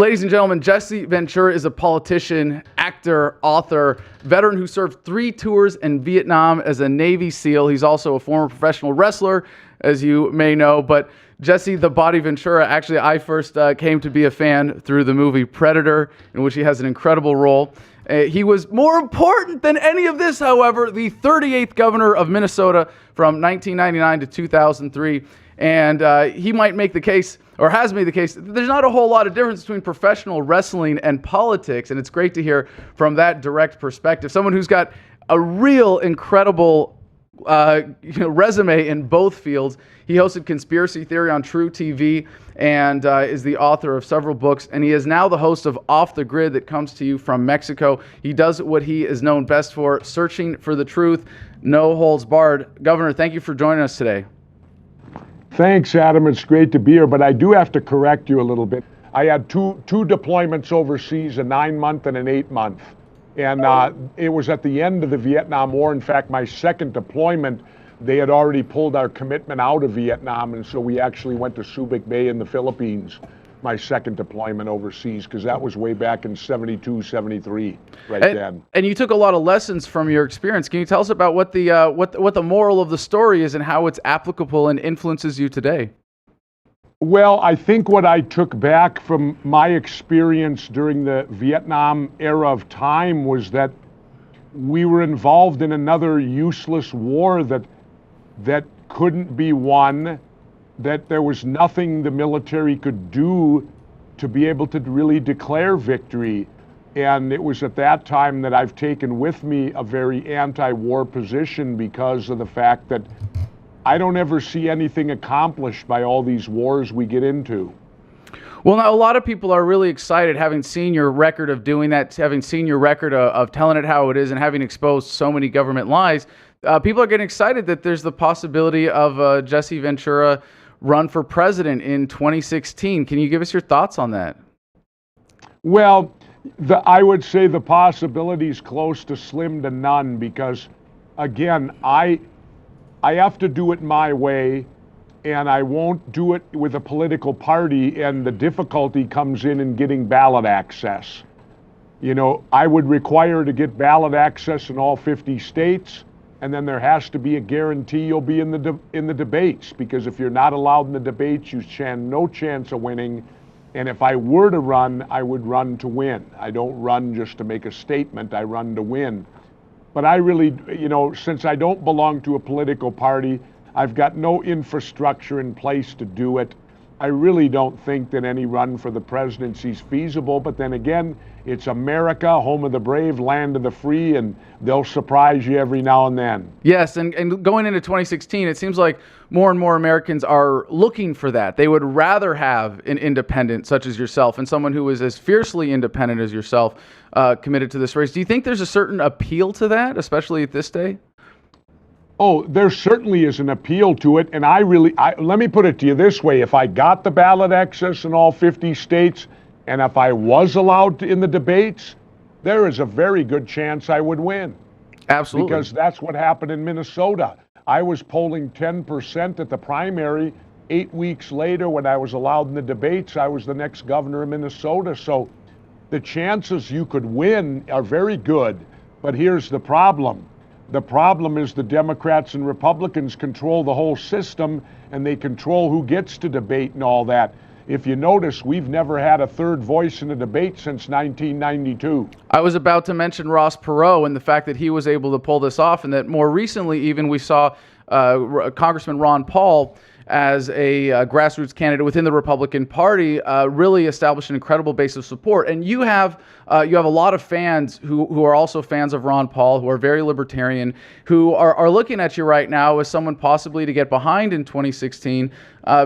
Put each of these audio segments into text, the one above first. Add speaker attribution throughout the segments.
Speaker 1: Ladies and gentlemen, Jesse Ventura is a politician, actor, author, veteran who served 3 tours in Vietnam as a Navy SEAL. He's also a former professional wrestler, as you may know. But Jesse the Body Ventura, actually, I first came to be a fan through the movie Predator, in which he has an incredible role. He was more important than any of this, however, the 38th governor of Minnesota from 1999 to 2003. And he might make the case, or has made the case, that there's not a whole lot of difference between professional wrestling and politics. And it's great to hear from that direct perspective. Someone who's got a real incredible resume in both fields. He hosted Conspiracy Theory on True TV and is the author of several books. And he is now the host of Off the Grid that comes to you from Mexico. He does what he is known best for, searching for the truth, no holds barred. Governor, thank you for joining us today.
Speaker 2: Thanks, Adam. It's great to be here, but I do have to correct you a little bit. I had two deployments overseas, a 9-month and an 8-month. And it was at the end of the Vietnam War. In fact, my second deployment, they had already pulled our commitment out of Vietnam, and so we actually went to Subic Bay in the Philippines, my second deployment overseas, because that was way back in 72, 73, then.
Speaker 1: And you took a lot of lessons from your experience. Can you tell us about what the moral of the story is and how it's applicable and influences you today?
Speaker 2: Well, I think what I took back from my experience during the Vietnam era of time was that we were involved in another useless war that couldn't be won, that there was nothing the military could do to be able to really declare victory. And it was at that time that I've taken with me a very anti-war position because of the fact that I don't ever see anything accomplished by all these wars we get into.
Speaker 1: Well, now a lot of people are really excited, having seen your record of doing that, having seen your record of telling it how it is, and having exposed so many government lies. People are getting excited that there's the possibility of Jesse Ventura run for president in 2016. Can you give us your thoughts on that?
Speaker 2: Well, I would say the possibility is close to slim to none because, again, I have to do it my way, and I won't do it with a political party, and the difficulty comes in getting ballot access. You know, I would require to get ballot access in all 50 states, and then there has to be a guarantee you'll be in the debates, because if you're not allowed in the debates, you stand no chance of winning. And if I were to run, I would run to win. I don't run just to make a statement, I run to win. But I really, since I don't belong to a political party, I've got no infrastructure in place to do it. I really don't think that any run for the presidency is feasible. But then again, it's America, home of the brave, land of the free, and they'll surprise you every now and then.
Speaker 1: Yes, and going into 2016, it seems like more and more Americans are looking for that. They would rather have an independent such as yourself and someone who is as fiercely independent as yourself committed to this race. Do you think there's a certain appeal to that, especially at this day?
Speaker 2: Oh, there certainly is an appeal to it, and let me put it to you this way. If I got the ballot access in all 50 states, and if I was allowed in the debates, there is a very good chance I would win.
Speaker 1: Absolutely.
Speaker 2: Because that's what happened in Minnesota. I was polling 10% at the primary. 8 weeks later, when I was allowed in the debates, I was the next governor of Minnesota. So the chances you could win are very good, but here's the problem. The problem is the Democrats and Republicans control the whole system, and they control who gets to debate and all that. If you notice, we've never had a third voice in a debate since 1992.
Speaker 1: I was about to mention Ross Perot and the fact that he was able to pull this off, and that more recently even we saw Congressman Ron Paul as a grassroots candidate within the Republican Party really establish an incredible base of support. And you have a lot of fans who are also fans of Ron Paul, who are very libertarian, who are looking at you right now as someone possibly to get behind in 2016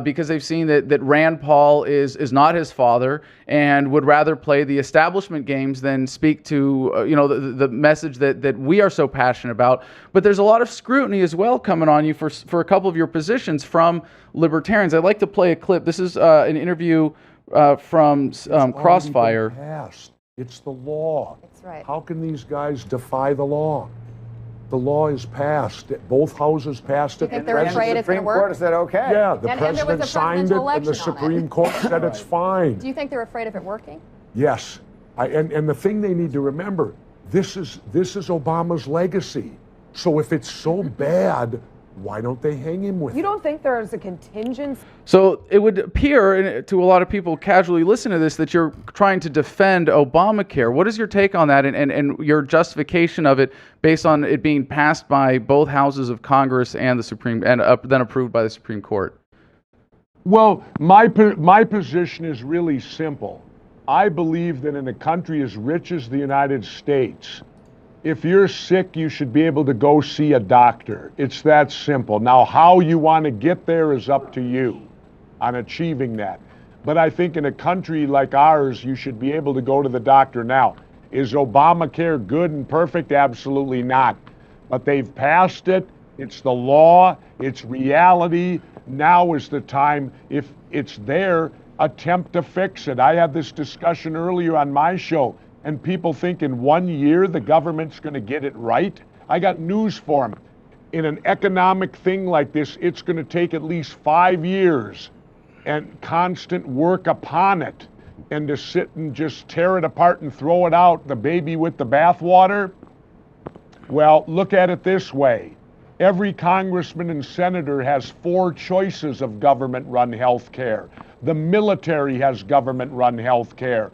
Speaker 1: because they've seen that Rand Paul is not his father and would rather play the establishment games than speak to the message that we are so passionate about. But there's a lot of scrutiny as well coming on you for a couple of your positions from libertarians. I'd like to play a clip. This is an interview from Crossfire.
Speaker 2: It's the law.
Speaker 3: That's right.
Speaker 2: How can these guys defy the law? The law is passed. Both houses passed it.
Speaker 3: Do you think they're afraid it's going to
Speaker 4: Supreme Court
Speaker 3: work?
Speaker 4: has said okay.
Speaker 2: Yeah, the
Speaker 3: And there was
Speaker 2: president
Speaker 3: a
Speaker 2: signed it,
Speaker 3: presidential
Speaker 2: and the
Speaker 3: election on it.
Speaker 2: Supreme Court said it's fine.
Speaker 3: Do you think they're afraid of it working?
Speaker 2: Yes, and the thing they need to remember, this is Obama's legacy. So if it's so bad, why don't they hang him with
Speaker 5: You
Speaker 2: it?
Speaker 5: don't think there's a contingency?
Speaker 1: So it would appear to a lot of people casually listen to this that you're trying to defend Obamacare. What is your take on that and your justification of it based on it being passed by both houses of Congress and the Supreme and then approved by the Supreme Court?
Speaker 2: Well, my position is really simple. I believe that in a country as rich as the United States, if you're sick, you should be able to go see a doctor. It's that simple. Now, how you want to get there is up to you on achieving that. But I think in a country like ours, you should be able to go to the doctor now. Is Obamacare good and perfect? Absolutely not. But they've passed it. It's the law. It's reality. Now is the time. If it's there, attempt to fix it. I had this discussion earlier on my show. And people think in 1 year the government's going to get it right. I got news for them. In an economic thing like this, it's going to take at least 5 years and constant work upon it. And to sit and just tear it apart and throw it out, the baby with the bathwater, well, look at it this way. Every congressman and senator has 4 choices of government-run health care. The military has government-run health care.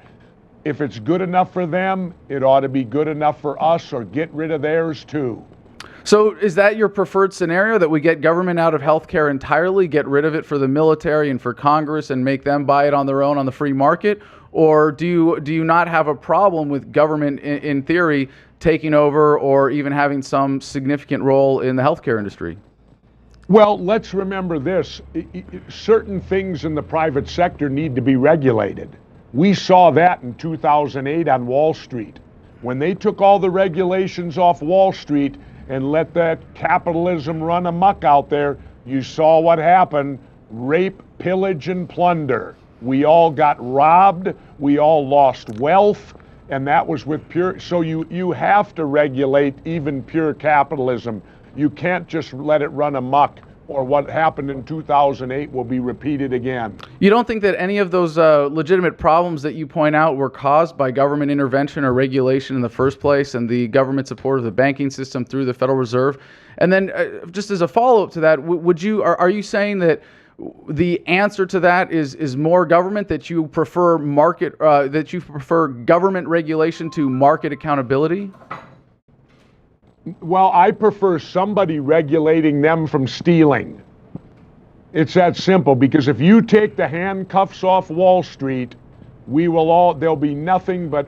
Speaker 2: If it's good enough for them, it ought to be good enough for us, or get rid of theirs too.
Speaker 1: So is that your preferred scenario, that we get government out of healthcare entirely, get rid of it for the military and for Congress and make them buy it on their own on the free market? Or do you not have a problem with government in theory taking over or even having some significant role in the healthcare industry?
Speaker 2: Well, let's remember this. Certain things in the private sector need to be regulated. We saw that in 2008 on Wall Street. When they took all the regulations off Wall Street and let that capitalism run amok out there, you saw what happened. Rape, pillage, and plunder. We all got robbed. We all lost wealth. And that was with pure... So you have to regulate even pure capitalism. You can't just let it run amok, or what happened in 2008 will be repeated again.
Speaker 1: You don't think that any of those legitimate problems that you point out were caused by government intervention or regulation in the first place, and the government support of the banking system through the Federal Reserve? And then just as a follow-up to that, are you saying that the answer to that is more government, that you prefer government regulation to market accountability?
Speaker 2: Well, I prefer somebody regulating them from stealing. It's that simple, because if you take the handcuffs off Wall Street, there'll be nothing but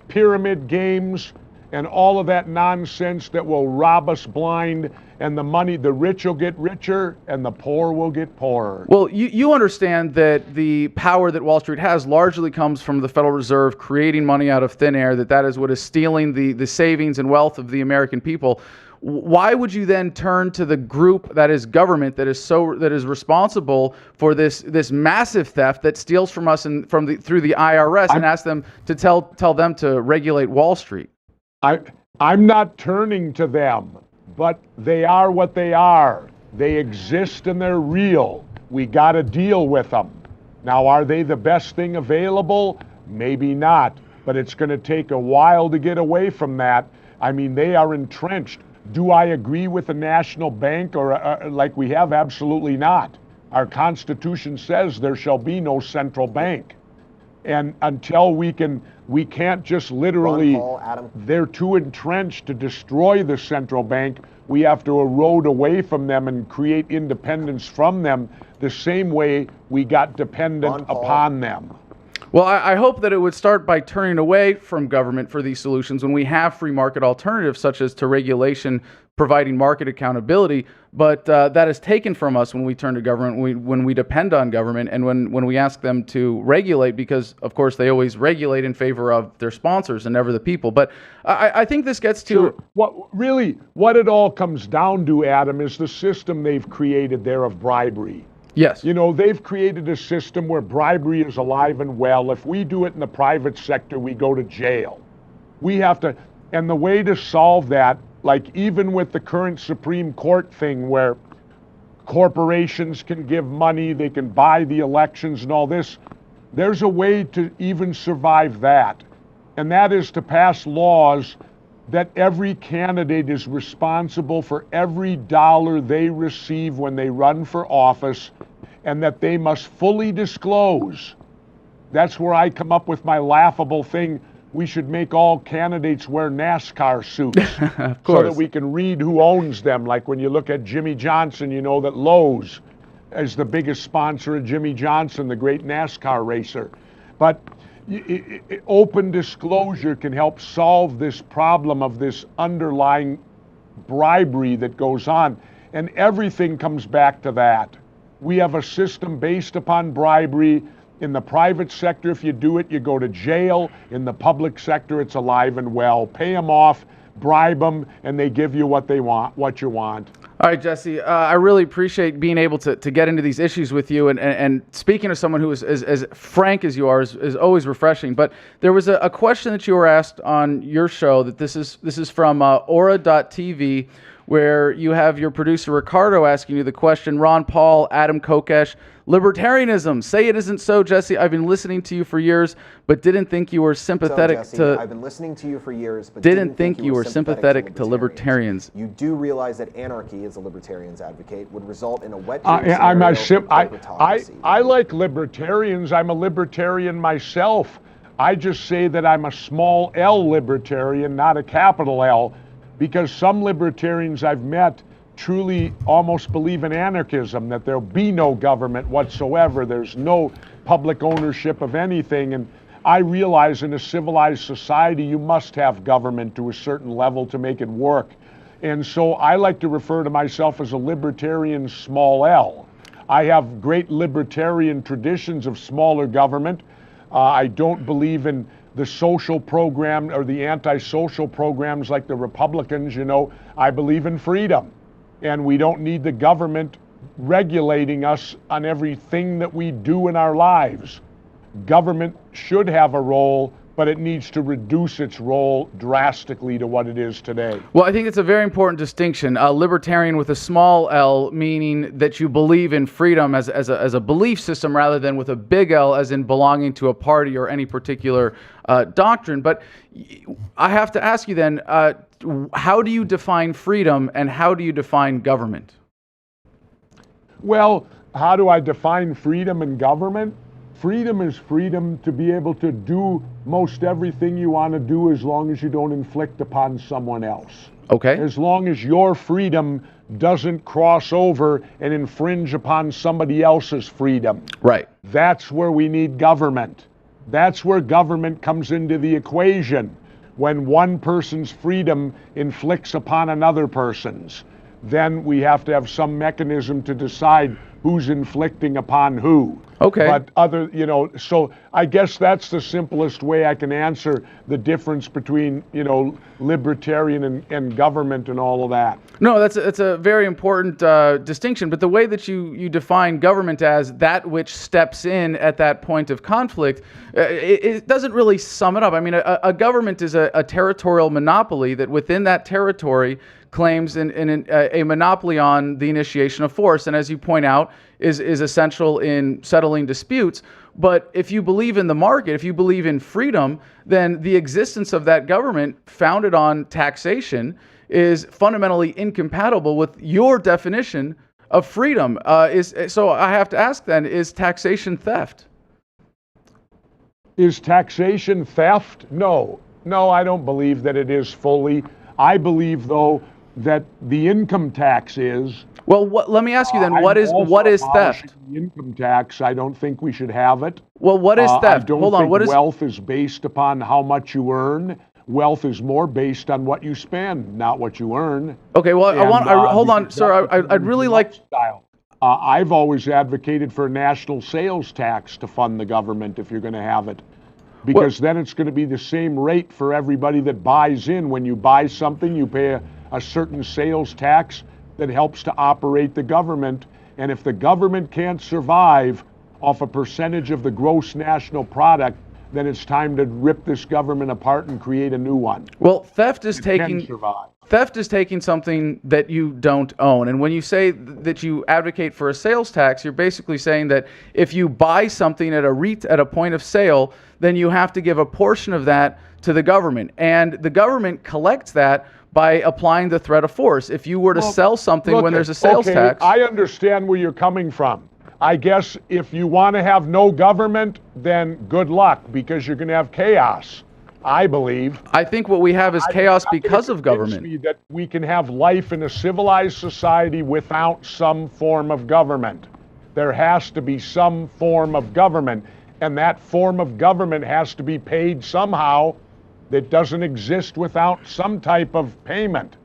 Speaker 2: pyramid games and all of that nonsense that will rob us blind, and the rich will get richer and the poor will get poorer.
Speaker 1: Well, you understand that the power that Wall Street has largely comes from the Federal Reserve creating money out of thin air, that is what is stealing the savings and wealth of the American people. Why would you then turn to the group that is government that is responsible for this massive theft that steals from us through the IRS and ask them to tell them to regulate Wall Street?
Speaker 2: I'm not turning to them, but they are what they are. They exist and they're real. We got to deal with them. Now, are they the best thing available? Maybe not, but it's going to take a while to get away from that. I mean, they are entrenched. Do I agree with the national bank or like we have? Absolutely not. Our Constitution says there shall be no central bank. And until we can't just literally, they're too entrenched to destroy the central bank. We have to erode away from them and create independence from them the same way we got dependent upon them.
Speaker 1: Well, I hope that it would start by turning away from government for these solutions when we have free market alternatives, such as to regulation, providing market accountability. But that is taken from us when we turn to government, when we depend on government, and when we ask them to regulate, because, of course, they always regulate in favor of their sponsors and never the people. But I think this gets to...
Speaker 2: Sure. What it all comes down to, Adam, is the system they've created there of bribery.
Speaker 1: Yes.
Speaker 2: You know, they've created a system where bribery is alive and well. If we do it in the private sector, we go to jail. We have to, and the way to solve that, like even with the current Supreme Court thing where corporations can give money, they can buy the elections and all this, there's a way to even survive that. And that is to pass laws that every candidate is responsible for every dollar they receive when they run for office, and that they must fully disclose. That's where I come up with my laughable thing. We should make all candidates wear NASCAR suits so that we can read who owns them. Like when you look at Jimmy Johnson, you know that Lowe's is the biggest sponsor of Jimmy Johnson, the great NASCAR racer. But open disclosure can help solve this problem of this underlying bribery that goes on. And everything comes back to that. We have a system based upon bribery. In the private sector, if you do it, you go to jail. In the public sector, it's alive and well. Pay them off, bribe them, and they give you what they want, what you want.
Speaker 1: All right, Jesse, I really appreciate being able to get into these issues with you, and speaking to someone who is as frank as you are is always refreshing. But there was a question that you were asked on your show that this is from Aura.tv, where you have your producer Ricardo asking you the question. Ron Paul, Adam Kokesh, libertarianism. Say it isn't so, Jesse. I've been listening to you for years, but didn't think you were sympathetic to.
Speaker 4: I've been listening to you for years, but
Speaker 1: didn't think you were sympathetic to libertarians.
Speaker 4: You do realize that anarchy, as a libertarians advocate, would result in a wet dream
Speaker 2: I like libertarians. I'm a libertarian myself. I just say that I'm a small L libertarian, not a capital L, because some libertarians I've met truly almost believe in anarchism, that there'll be no government whatsoever. There's no public ownership of anything. And I realize in a civilized society, you must have government to a certain level to make it work. And so I like to refer to myself as a libertarian small L. I have great libertarian traditions of smaller government. I don't believe in the social program or the anti-social programs like the Republicans. You know, I believe in freedom. And we don't need the government regulating us on everything that we do in our lives. Government should have a role, but it needs to reduce its role drastically to what it is today.
Speaker 1: Well, I think it's a very important distinction. A libertarian with a small L, meaning that you believe in freedom as a belief system rather than with a big L as in belonging to a party or any particular doctrine. But I have to ask you then, how do you define freedom and how do you define government?
Speaker 2: Well, how do I define freedom and government? Freedom is freedom to be able to do most everything you want to do as long as you don't inflict upon someone else.
Speaker 1: Okay.
Speaker 2: As long as your freedom doesn't cross over and infringe upon somebody else's freedom.
Speaker 1: Right.
Speaker 2: That's where we need government. That's where government comes into the equation. When one person's freedom inflicts upon another person's, then we have to have some mechanism to decide who's inflicting upon who.
Speaker 1: Okay.
Speaker 2: But so I guess that's the simplest way I can answer the difference between, libertarian and government and all of that.
Speaker 1: No, that's a very important distinction. But the way that you define government as that which steps in at that point of conflict, it doesn't really sum it up. I mean, a government is a territorial monopoly that within that territory claims a monopoly on the initiation of force, and as you point out, is essential in settling disputes. But if you believe in the market, if you believe in freedom, then the existence of that government founded on taxation is fundamentally incompatible with your definition of freedom. So I have to ask then, is taxation theft?
Speaker 2: Is taxation theft? No, I don't believe that it is fully. I believe, though, that the income tax is. Well,
Speaker 1: let me ask you then, what is theft?
Speaker 2: The income tax, I don't think we should have it.
Speaker 1: Well, what is theft?
Speaker 2: Hold on, wealth is based upon how much you earn. Wealth is more based on what you spend, not what you earn.
Speaker 1: Okay, well, hold on, sir. I'd really like.
Speaker 2: I've always advocated for a national sales tax to fund the government if you're going to have it. Because then it's going to be the same rate for everybody that buys in. When you buy something, you pay a certain sales tax that helps to operate the government. And if the government can't survive off a percentage of the gross national product, then it's time to rip this government apart and create a new one.
Speaker 1: Well, theft is
Speaker 2: Can
Speaker 1: taking
Speaker 2: survive.
Speaker 1: theft is taking something that you don't own. And when you say that you advocate for a sales tax, you're basically saying that if you buy something at a point of sale, then you have to give a portion of that to the government. And the government collects that by applying the threat of force. If you were to sell something when there's a sales tax.
Speaker 2: I understand where you're coming from. I guess if you want to have no government, then good luck, because you're going to have chaos, I believe.
Speaker 1: I think what we have is chaos because of government.
Speaker 2: Me that we can have life in a civilized society without some form of government. There has to be some form of government, and that form of government has to be paid somehow. That doesn't exist without some type of payment.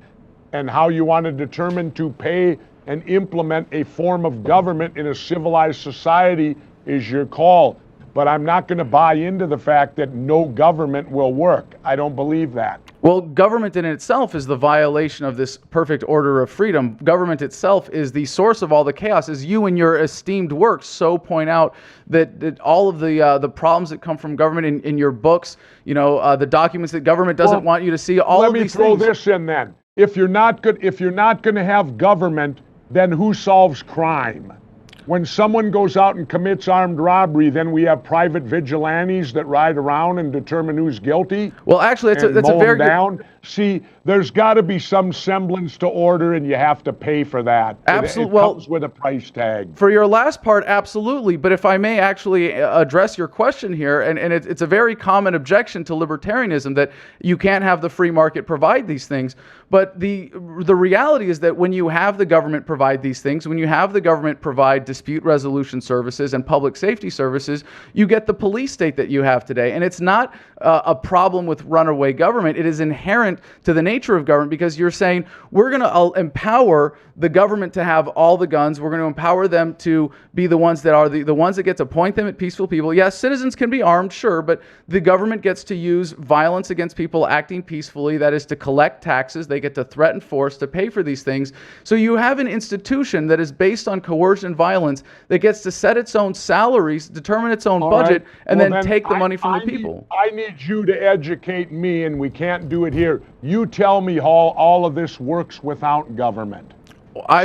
Speaker 2: And how you want to determine to pay and implement a form of government in a civilized society is your call. But I'm not going to buy into the fact that no government will work. I don't believe that.
Speaker 1: Well, government in itself is the violation of this perfect order of freedom. Government itself is the source of all the chaos. As you and your esteemed work so point out that all of the problems that come from government in your books, the documents that government doesn't want you to see, all of these things.
Speaker 2: Let me throw this in then. If you're not going to have government, then who solves crime? When someone goes out and commits armed robbery, then we have private vigilantes that ride around and determine who's guilty.
Speaker 1: Well, actually, that's a very good.
Speaker 2: See, there's got to be some semblance to order, and you have to pay for that.
Speaker 1: Absolutely.
Speaker 2: It comes with a price tag.
Speaker 1: For your last part, absolutely. But if I may actually address your question here, and it's a very common objection to libertarianism that you can't have the free market provide these things. But the reality is that when you have the government provide these things, when you have the government provide dispute resolution services and public safety services, you get the police state that you have today. And it's not a problem with runaway government. It is inherent to the nature of government, because you're saying we're going to empower the government to have all the guns. We're going to empower them to be the ones that are the ones that get to point them at peaceful people. Yes, citizens can be armed, sure, but the government gets to use violence against people acting peacefully. That is to collect taxes. They get to threaten force to pay for these things. So you have an institution that is based on coercion and violence that gets to set its own salaries, determine its own budget, and then take the money from the people.
Speaker 2: I need you to educate me, and we can't do it here. You tell me how all of this works without government.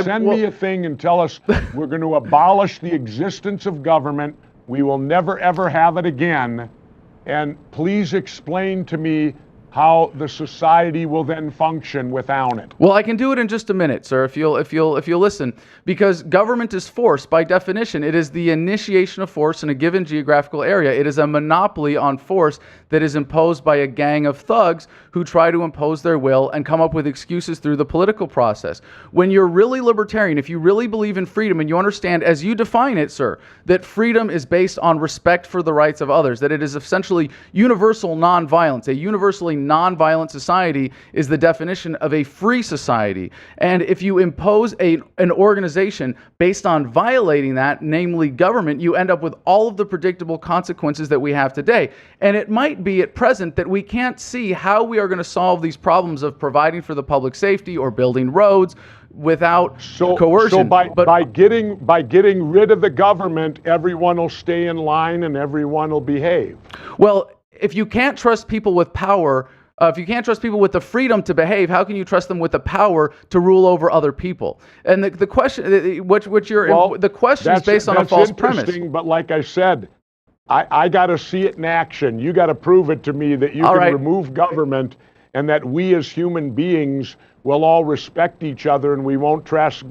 Speaker 2: Send me a thing and tell us we're going to abolish the existence of government. We will never, ever have it again. And please explain to me how the society will then function without it.
Speaker 1: Well, I can do it in just a minute, sir, if you'll listen. Because government is force by definition. It is the initiation of force in a given geographical area. It is a monopoly on force that is imposed by a gang of thugs who try to impose their will and come up with excuses through the political process. When you're really libertarian, if you really believe in freedom and you understand, as you define it, sir, that freedom is based on respect for the rights of others, that it is essentially universal nonviolence, a universally nonviolent society is the definition of a free society. And if you impose an organization based on violating that, namely government, you end up with all of the predictable consequences that we have today. And it might be at present that we can't see how we are going to solve these problems of providing for the public safety or building roads without coercion.
Speaker 2: So by getting rid of the government, everyone will stay in line and everyone will behave.
Speaker 1: Well, if you can't trust people with power, if you can't trust people with the freedom to behave, how can you trust them with the power to rule over other people? And the question, the question is based on a false premise.
Speaker 2: But like I said, I got to see it in action. You got to prove it to me that you can remove government and that we as human beings will all respect each other and we won't transgress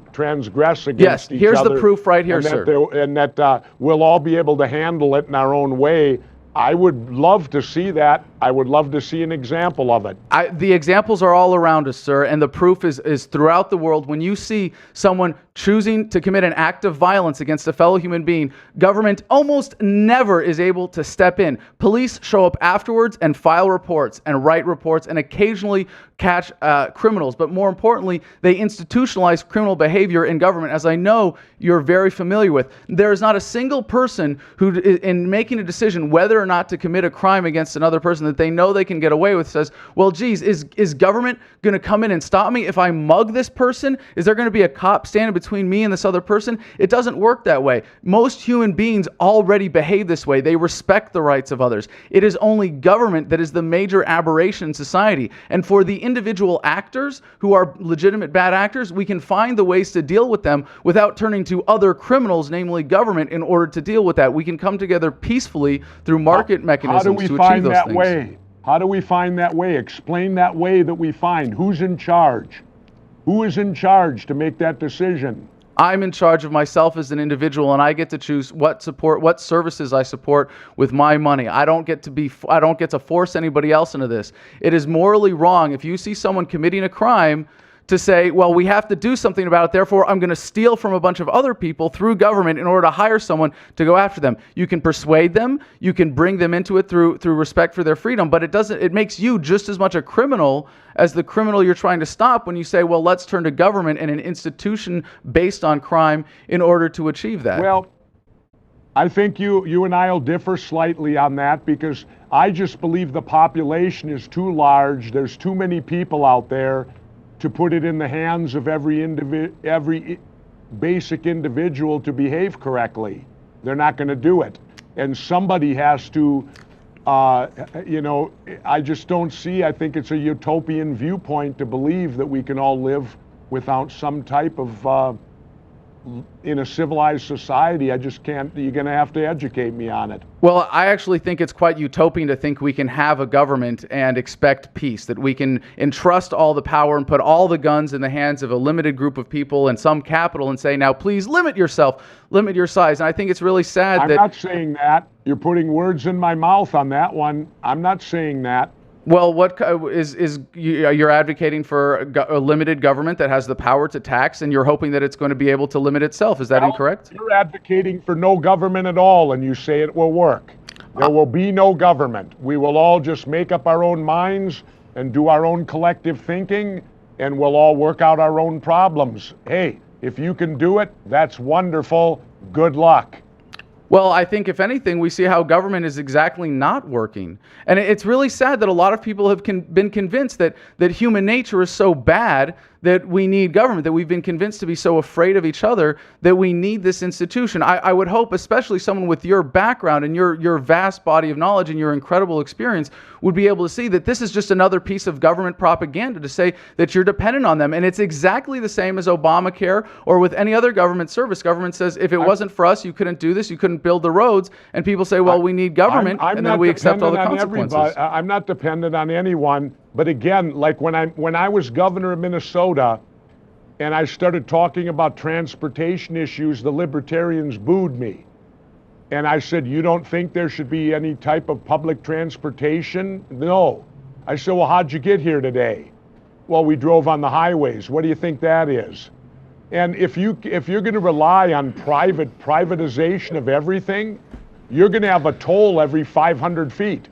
Speaker 2: against each other.
Speaker 1: Yes, here's the proof right here, sir.
Speaker 2: And that we'll all be able to handle it in our own way. I would love to see that. I would love to see an example of it.
Speaker 1: The examples are all around us, sir, and the proof is throughout the world. When you see someone choosing to commit an act of violence against a fellow human being, government almost never is able to step in. Police show up afterwards and file reports and write reports and occasionally catch criminals. But more importantly, they institutionalize criminal behavior in government, as I know you're very familiar with. There is not a single person who, in making a decision whether or not to commit a crime against another person that they know they can get away with, says, well, geez, is government going to come in and stop me if I mug this person? Is there going to be a cop standing between between me and this other person. It doesn't work that way. Most human beings already behave this way. They respect the rights of others. It is only government that is the major aberration in society. And for the individual actors who are legitimate bad actors, we can find the ways to deal with them without turning to other criminals, namely government, in order to deal with that. We can come together peacefully through market mechanisms to achieve those things.
Speaker 2: How do we find that way? How do we find that way? Explain that way that we find. Who's in charge? Who is in charge to make that decision?
Speaker 1: I'm in charge of myself as an individual, and I get to choose what services I support with my money. I don't get to force anybody else into this. It is morally wrong if you see someone committing a crime to say, well, we have to do something about it, therefore I'm going to steal from a bunch of other people through government in order to hire someone to go after them. You can persuade them, you can bring them into it through respect for their freedom, but it makes you just as much a criminal as the criminal you're trying to stop when you say, well, let's turn to government and an institution based on crime in order to achieve that.
Speaker 2: Well, I think you and I will differ slightly on that, because I just believe the population is too large. There's too many people out there to put it in the hands of every basic individual to behave correctly. They're not going to do it. And somebody has to, I just don't see, I think it's a utopian viewpoint to believe that we can all live without some type of, in a civilized society. I just can't, you're going to have to educate me on it.
Speaker 1: Well, I actually think it's quite utopian to think we can have a government and expect peace, that we can entrust all the power and put all the guns in the hands of a limited group of people and some capital and say, now please limit yourself, limit your size. And I think it's really sad
Speaker 2: I'm not saying that. You're putting words in my mouth on that one. I'm not saying that.
Speaker 1: Well, what is you're advocating for a limited government that has the power to tax, and you're hoping that it's going to be able to limit itself. Is that incorrect?
Speaker 2: You're advocating for no government at all, and you say it will work. There will be no government. We will all just make up our own minds and do our own collective thinking, and we'll all work out our own problems. Hey, if you can do it, that's wonderful. Good luck.
Speaker 1: Well, I think if anything, we see how government is exactly not working. And it's really sad that a lot of people have been convinced that human nature is so bad that we need government, that we've been convinced to be so afraid of each other that we need this institution. I would hope, especially someone with your background and your vast body of knowledge and your incredible experience, would be able to see that this is just another piece of government propaganda to say that you're dependent on them. And it's exactly the same as Obamacare or with any other government service. Government says, if it wasn't for us, you couldn't do this, you couldn't build the roads. And people say, well, we need government, and then we accept all the consequences.
Speaker 2: I'm not dependent on anyone. But again, like when I was governor of Minnesota and I started talking about transportation issues, the libertarians booed me. And I said, you don't think there should be any type of public transportation? No. I said, well, how'd you get here today? Well, we drove on the highways. What do you think that is? And if you're going to rely on privatization of everything, you're going to have a toll every 500 feet.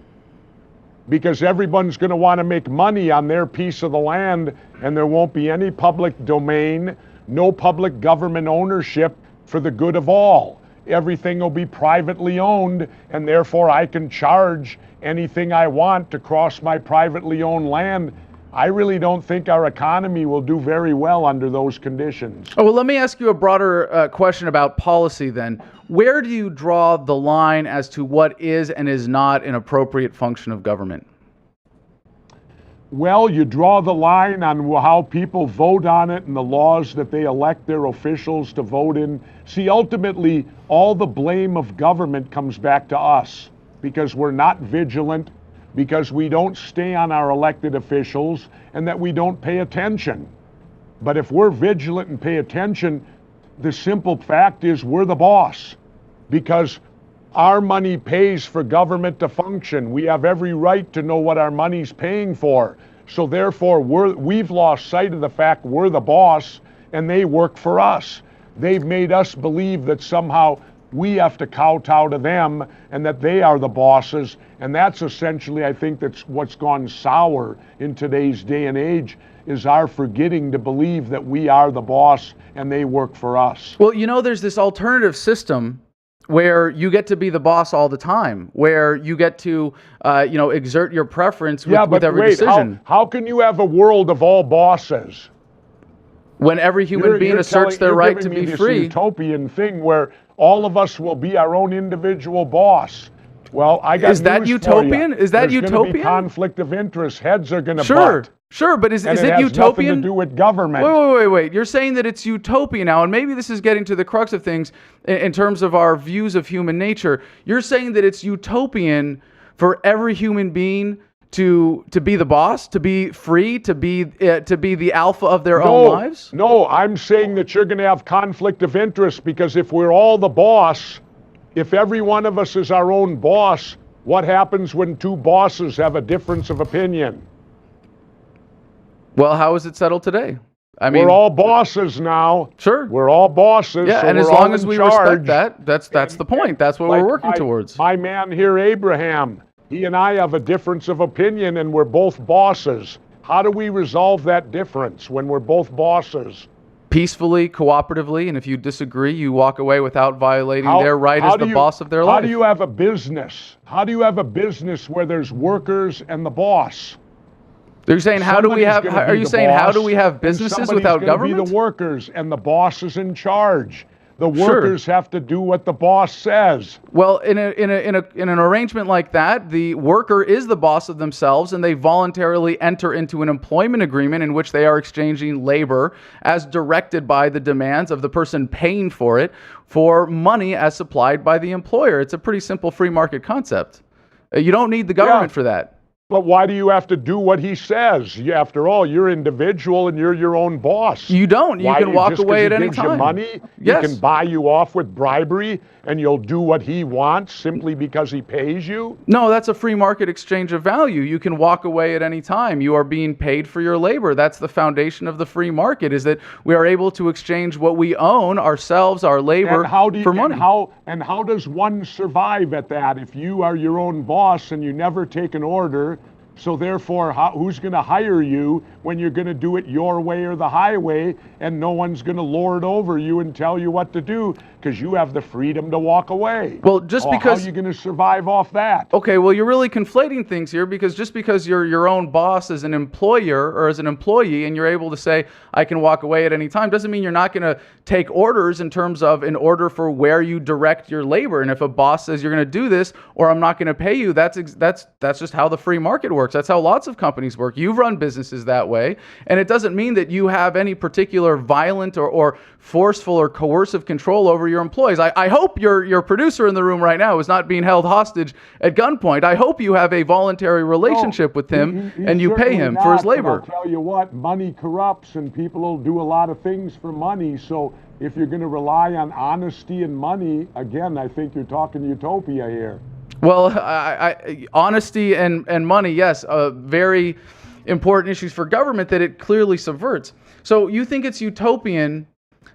Speaker 2: Because everyone's going to want to make money on their piece of the land, and there won't be any public domain, no public government ownership for the good of all. Everything will be privately owned, and therefore I can charge anything I want to cross my privately owned land. I really don't think our economy will do very well under those conditions.
Speaker 1: Oh, well, let me ask you a broader question about policy then. Where do you draw the line as to what is and is not an appropriate function of government?
Speaker 2: Well, you draw the line on how people vote on it and the laws that they elect their officials to vote in. See, ultimately, all the blame of government comes back to us because we're not vigilant, because we don't stay on our elected officials, and that we don't pay attention. But if we're vigilant and pay attention, the simple fact is we're the boss, because our money pays for government to function. We have every right to know what our money's paying for. So therefore, we've lost sight of the fact we're the boss and they work for us. They've made us believe that somehow we have to kowtow to them and that they are the bosses. And that's essentially, I think, that's what's gone sour in today's day and age, is our forgetting to believe that we are the boss and they work for us.
Speaker 1: Well, you know, there's this alternative system where you get to be the boss all the time, where you get to, exert your preference with every decision.
Speaker 2: How can you have a world of all bosses?
Speaker 1: When every human being asserts their right to be free.
Speaker 2: Utopian thing where all of us will be our own individual boss. Well, I got
Speaker 1: Is that
Speaker 2: news
Speaker 1: utopian?
Speaker 2: For you.
Speaker 1: Is that
Speaker 2: There's
Speaker 1: utopian?
Speaker 2: Gonna be conflict of interest. Heads are going to
Speaker 1: Sure.
Speaker 2: butt.
Speaker 1: Sure, but is
Speaker 2: And
Speaker 1: it
Speaker 2: it has
Speaker 1: utopian?
Speaker 2: nothing to do with government.
Speaker 1: Wait. You're saying that it's utopia now, and maybe this is getting to the crux of things in terms of our views of human nature. You're saying that it's utopian for every human being to be the boss, to be free, to be the alpha of their own lives?
Speaker 2: No, I'm saying that you're going to have conflict of interest because if we're all the boss, if every one of us is our own boss, what happens when two bosses have a difference of opinion?
Speaker 1: Well, how is it settled today? I mean,
Speaker 2: we're all bosses now.
Speaker 1: Sure.
Speaker 2: We're all bosses.
Speaker 1: Yeah,
Speaker 2: so
Speaker 1: and as
Speaker 2: we're all
Speaker 1: long as
Speaker 2: in
Speaker 1: we
Speaker 2: charge.
Speaker 1: respect that, that's the point. That's what we're working towards.
Speaker 2: My man here, Abraham, he and I have a difference of opinion and we're both bosses. How do we resolve that difference when we're both bosses?
Speaker 1: Peacefully, cooperatively, and if you disagree, you walk away without violating their right as the boss of their life.
Speaker 2: How do you have a business? How do you have a business where there's workers and the boss?
Speaker 1: They're saying, how do we have? Are you saying how do we have businesses without government?
Speaker 2: Be the workers, and the boss is in charge. The workers have to do what the boss says.
Speaker 1: Well, in an arrangement like that, the worker is the boss of themselves, and they voluntarily enter into an employment agreement in which they are exchanging labor as directed by the demands of the person paying for it for money as supplied by the employer. It's a pretty simple free market concept. You don't need the government for that.
Speaker 2: But why do you have to do what he says? After all, you're individual and you're your own boss.
Speaker 1: You don't. You can walk away at any time.
Speaker 2: You money,
Speaker 1: yes.
Speaker 2: He can buy you off with bribery, and you'll do what he wants simply because he pays you?
Speaker 1: No, that's a free market exchange of value. You can walk away at any time. You are being paid for your labor. That's the foundation of the free market, is that we are able to exchange what we own, ourselves, our labor, for money.
Speaker 2: And how does one survive at that if you are your own boss and you never take an order? So therefore, who's going to hire you when you're going to do it your way or the highway, and no one's going to lord over you and tell you what to do because you have the freedom to walk away?
Speaker 1: Well, just because...
Speaker 2: How are you going to survive off that?
Speaker 1: Okay, well, you're really conflating things here, because just because you're your own boss as an employer or as an employee and you're able to say, I can walk away at any time, doesn't mean you're not going to take orders in terms of an order for where you direct your labor. And if a boss says you're going to do this or I'm not going to pay you, that's just how the free market works. That's how lots of companies work. You've run businesses that way, and it doesn't mean that you have any particular violent or forceful or coercive control over your employees. I hope your producer in the room right now is not being held hostage at gunpoint. I hope you have a voluntary relationship with him and you pay him for his labor.
Speaker 2: I'll tell you what, money corrupts and people will do a lot of things for money. So if you're going to rely on honesty and money, again, I think you're talking utopia here.
Speaker 1: Well, honesty and money, yes, very important issues for government that it clearly subverts. So you think it's utopian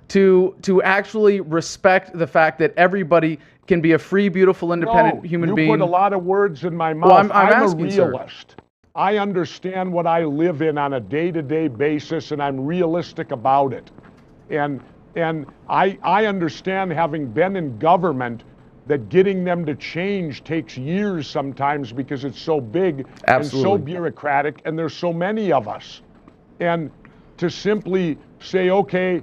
Speaker 1: to actually respect the fact that everybody can be a free, beautiful, independent human being?
Speaker 2: You put a lot of words in my mouth.
Speaker 1: Well, I'm
Speaker 2: asking,
Speaker 1: a
Speaker 2: realist. Sir. I understand what I live in on a day-to-day basis, and I'm realistic about it. And I understand, having been in government, that getting them to change takes years sometimes because it's so big and so bureaucratic, and there's so many of us. And to simply say, okay,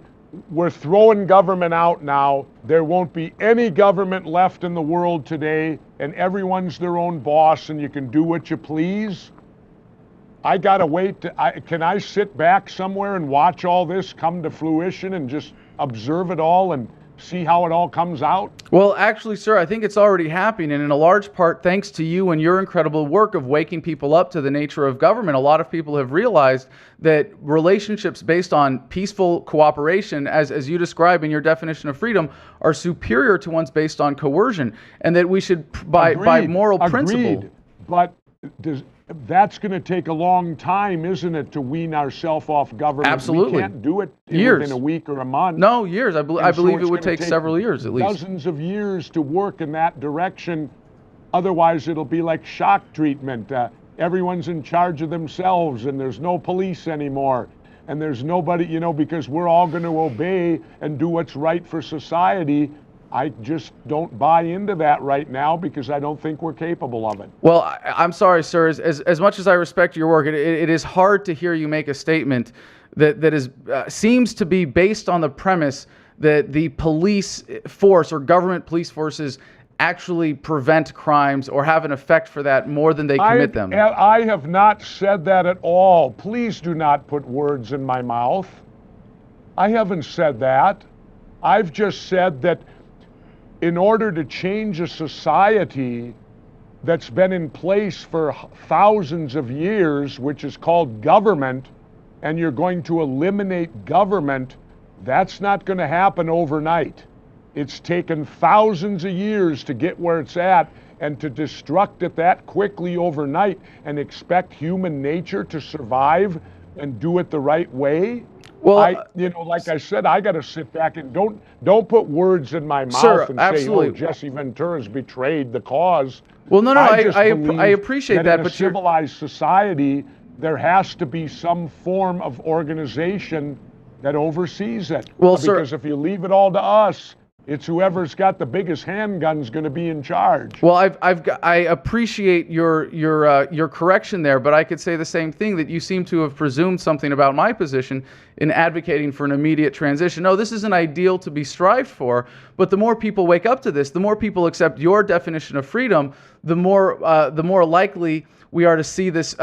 Speaker 2: we're throwing government out now, there won't be any government left in the world today, and everyone's their own boss and you can do what you please. I gotta wait. Can I sit back somewhere and watch all this come to fruition and just observe it all and see how it all comes out?
Speaker 1: Well, actually, sir, I think it's already happening, and in a large part thanks to you and your incredible work of waking people up to the nature of government. A lot of people have realized that relationships based on peaceful cooperation, as you describe in your definition of freedom, are superior to ones based on coercion, and that we should, by moral principle.
Speaker 2: But that's going to take a long time, isn't it, to wean ourselves off government?
Speaker 1: Absolutely.
Speaker 2: We can't do it within a week or a month.
Speaker 1: No, years. I believe it would take several years at least.
Speaker 2: Dozens of years to work in that direction. Otherwise, it'll be like shock treatment. Everyone's in charge of themselves, and there's no police anymore. And there's nobody, because we're all going to obey and do what's right for society. I just don't buy into that right now because I don't think we're capable of it.
Speaker 1: Well, I'm sorry, sir. As much as I respect your work, it is hard to hear you make a statement that is seems to be based on the premise that the police force or government police forces actually prevent crimes or have an effect for that more than they commit them.
Speaker 2: I have not said that at all. Please do not put words in my mouth. I haven't said that. I've just said that in order to change a society that's been in place for thousands of years, which is called government, and you're going to eliminate government, that's not going to happen overnight. It's taken thousands of years to get where it's at, and to destruct it that quickly overnight and expect human nature to survive and do it the right way. Well, like I said, I got to sit back and don't put words in my mouth,
Speaker 1: sir,
Speaker 2: and
Speaker 1: absolutely.
Speaker 2: say, "Oh, Jesse Ventura's betrayed the cause."
Speaker 1: Well, no,
Speaker 2: I
Speaker 1: appreciate that,
Speaker 2: in
Speaker 1: but
Speaker 2: a civilized society, there has to be some form of organization that oversees it.
Speaker 1: Well,
Speaker 2: because
Speaker 1: sir,
Speaker 2: if you leave it all to us, it's whoever's got the biggest handgun's going to be in charge.
Speaker 1: Well, I appreciate your correction there, but I could say the same thing, that you seem to have presumed something about my position in advocating for an immediate transition. No, this is an ideal to be strived for, but the more people wake up to this, the more people accept your definition of freedom, the more likely we are to see this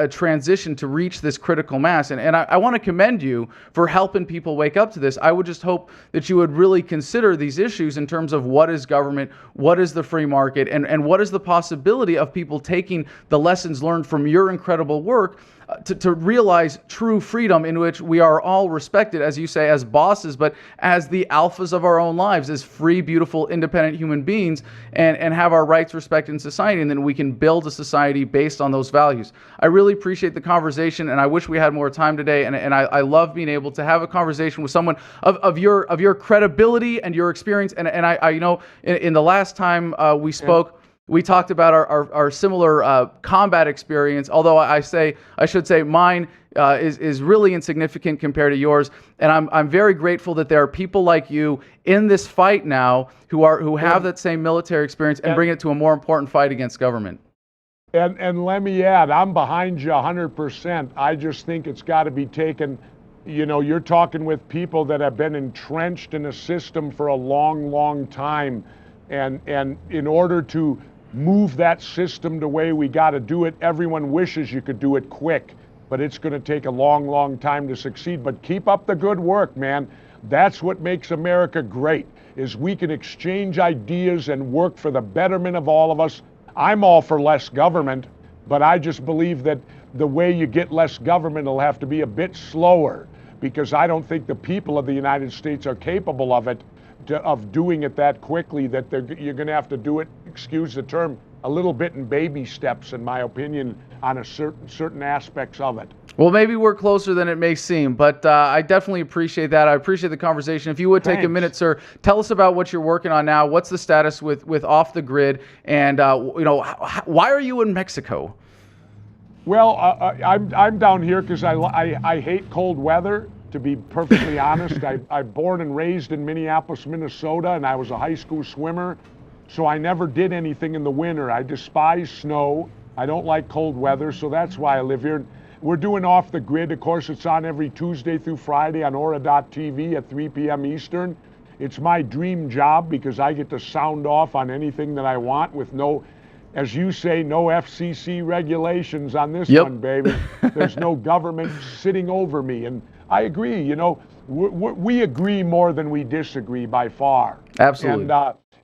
Speaker 1: transition to reach this critical mass. And I want to commend you for helping people wake up to this. I would just hope that you would really consider these issues in terms of what is government, what is the free market, and what is the possibility of people taking the lessons learned from your incredible work to realize true freedom, in which we are all respected, as you say, as bosses, but as the alphas of our own lives, as free, beautiful, independent human beings, and have our rights respected in society, and then we can build a society based on those values. I really appreciate the conversation, and I wish we had more time today, and I love being able to have a conversation with someone of your credibility and your experience, and I in the last time we spoke, we talked about our similar combat experience, although I should say mine is really insignificant compared to yours. And I'm very grateful that there are people like you in this fight now who have that same military experience and bring it to a more important fight against government.
Speaker 2: And let me add, I'm behind you 100%. I just think it's got to be taken. You're talking with people that have been entrenched in a system for a long, long time. And in order to move that system the way we got to do it, everyone wishes you could do it quick, but it's going to take a long, long time to succeed. But keep up the good work, man. That's what makes America great, is we can exchange ideas and work for the betterment of all of us. I'm all for less government, but I just believe that the way you get less government will have to be a bit slower, because I don't think the people of the United States are capable of it, of doing it that quickly, that you're going to have to do it, excuse the term, a little bit in baby steps, in my opinion, on a certain aspects of it.
Speaker 1: Well, maybe we're closer than it may seem, but I definitely appreciate that. I appreciate the conversation. If you would take a minute, sir, tell us about what you're working on now. What's the status with Off the Grid, and why are you in Mexico?
Speaker 2: Well, I'm down here because I hate cold weather. To be perfectly honest, I'm born and raised in Minneapolis, Minnesota, and I was a high school swimmer, so I never did anything in the winter. I despise snow. I don't like cold weather, so that's why I live here. We're doing Off the Grid. Of course, it's on every Tuesday through Friday on Aura.tv at 3 p.m. Eastern. It's my dream job because I get to sound off on anything that I want with no, as you say, no FCC regulations on this one, baby. There's no government sitting over me. And I agree, we agree more than we disagree by far.
Speaker 1: Absolutely.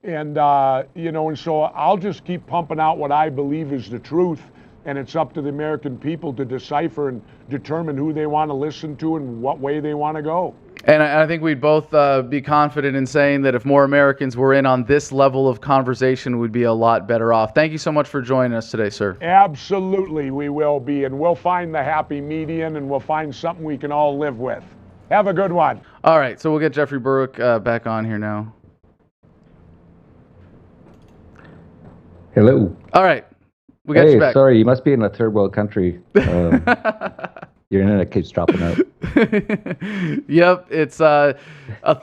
Speaker 2: And so I'll just keep pumping out what I believe is the truth, and it's up to the American people to decipher and determine who they want to listen to and what way they want to go.
Speaker 1: And I think we'd both be confident in saying that if more Americans were in on this level of conversation, we'd be a lot better off. Thank you so much for joining us today, sir.
Speaker 2: Absolutely, we will be. And we'll find the happy median, and we'll find something we can all live with. Have a good one.
Speaker 1: All right, so we'll get Jeffrey Berwick back on here now.
Speaker 6: Hello.
Speaker 1: All right. We got you back.
Speaker 6: Sorry, you must be in a third world country. Your internet keeps dropping out.
Speaker 1: Yep, it's a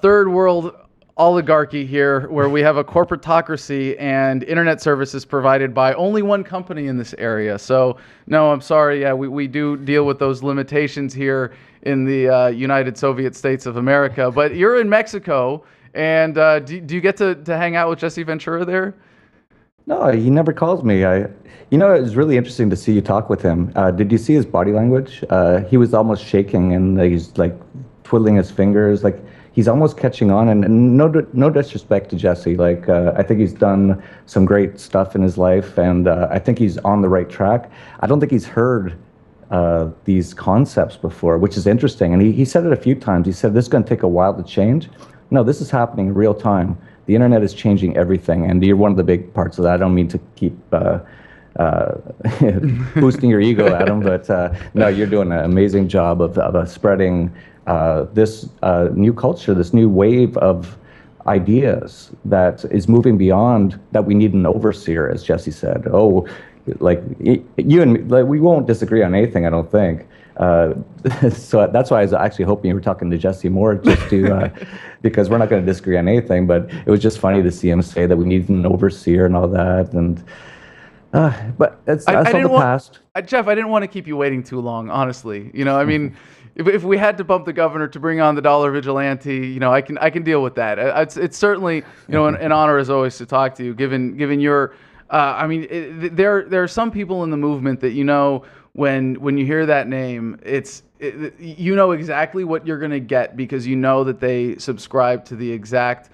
Speaker 1: third world oligarchy here where we have a corporatocracy and internet services provided by only one company in this area. So, no, I'm sorry. Yeah, we do deal with those limitations here in the United Soviet States of America. But you're in Mexico, and do you get to hang out with Jesse Ventura there?
Speaker 6: No, he never calls me. It was really interesting to see you talk with him. Did you see his body language? He was almost shaking, and he's like twiddling his fingers, like he's almost catching on. And no disrespect to Jesse. Like I think he's done some great stuff in his life, and I think he's on the right track. I don't think he's heard these concepts before, which is interesting. And he said it a few times. He said this is going to take a while to change. No, this is happening in real time. The internet is changing everything, and you're one of the big parts of that. I don't mean to keep boosting your ego, Adam, but no, you're doing an amazing job of spreading this new culture, this new wave of ideas that is moving beyond that. We need an overseer, as Jesse said. Oh, like you and me, like, we won't disagree on anything, I don't think. So that's why I was actually hoping you were talking to Jesse more, just to because we're not going to disagree on anything. But it was just funny to see him say that we need an overseer and all that. And but that's all the past.
Speaker 1: Jeff, I didn't want to keep you waiting too long, honestly. I mean, if we had to bump the governor to bring on the dollar vigilante, I can deal with that. It's certainly an honor as always to talk to you, given your. I mean, there are some people in the movement that when you hear that name, you know exactly what you're going to get, because you know that they subscribe to the exact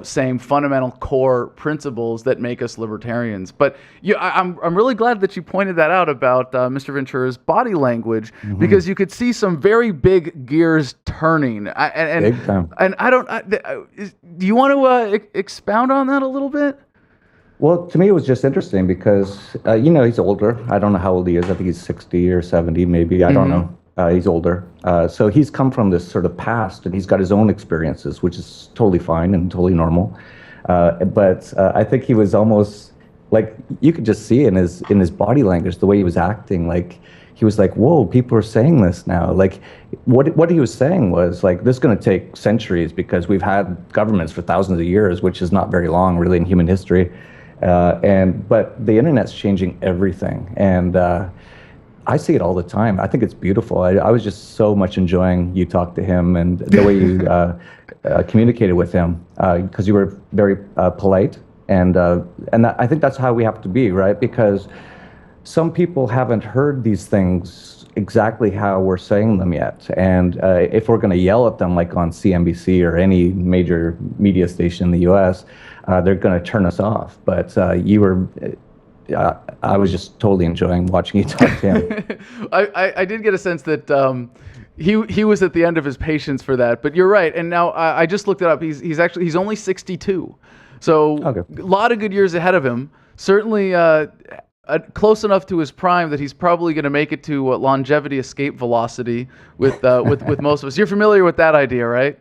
Speaker 1: same fundamental core principles that make us libertarians. But I'm really glad that you pointed that out about Mr. Ventura's body language, because you could see some very big gears turning.
Speaker 6: Big time.
Speaker 1: And do you want to expound on that a little bit?
Speaker 6: Well, to me, it was just interesting because, he's older. I don't know how old he is. I think he's 60 or 70, maybe. I don't know. He's older. So he's come from this sort of past, and he's got his own experiences, which is totally fine and totally normal. But I think he was almost like, you could just see in his body language, the way he was acting, like he was like, whoa, people are saying this now. Like what he was saying was like, this is going to take centuries because we've had governments for thousands of years, which is not very long really in human history. But the internet's changing everything, and I see it all the time. I think it's beautiful. I was just so much enjoying you talk to him and the way you communicated with him, because you were very polite, and I think that's how we have to be, right? Because some people haven't heard these things exactly how we're saying them yet, and if we're going to yell at them like on CNBC or any major media station in the U.S., they're going to turn us off. But I was just totally enjoying watching you talk to him.
Speaker 1: I did get a sense that he was at the end of his patience for that. But you're right. And now I just looked it up. He's only 62, so
Speaker 6: okay.
Speaker 1: A lot of good years ahead of him. Certainly close enough to his prime that he's probably going to make it to longevity escape velocity with most of us. You're familiar with that idea, right?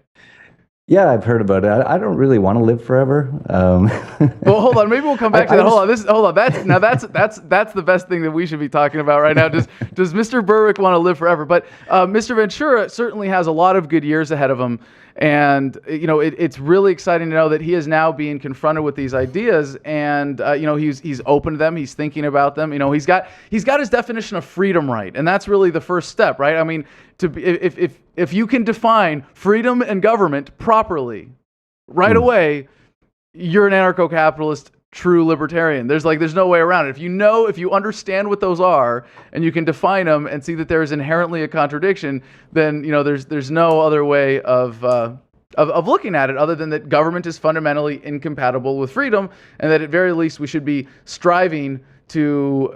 Speaker 6: Yeah, I've heard about it. I don't really want to live forever.
Speaker 1: Well, hold on. Maybe we'll come back to that. Hold on. That's the best thing that we should be talking about right now. Does Mr. Berwick want to live forever? But Mr. Ventura certainly has a lot of good years ahead of him, and it's really exciting to know that he is now being confronted with these ideas, and he's open to them. He's thinking about them. He's got his definition of freedom right, and that's really the first step, right? I mean, if you can define freedom and government properly, right away, you're an anarcho-capitalist, true libertarian. There's no way around it. If you understand what those are and you can define them and see that there is inherently a contradiction, then there's no other way of looking at it other than that government is fundamentally incompatible with freedom, and that at very least we should be striving to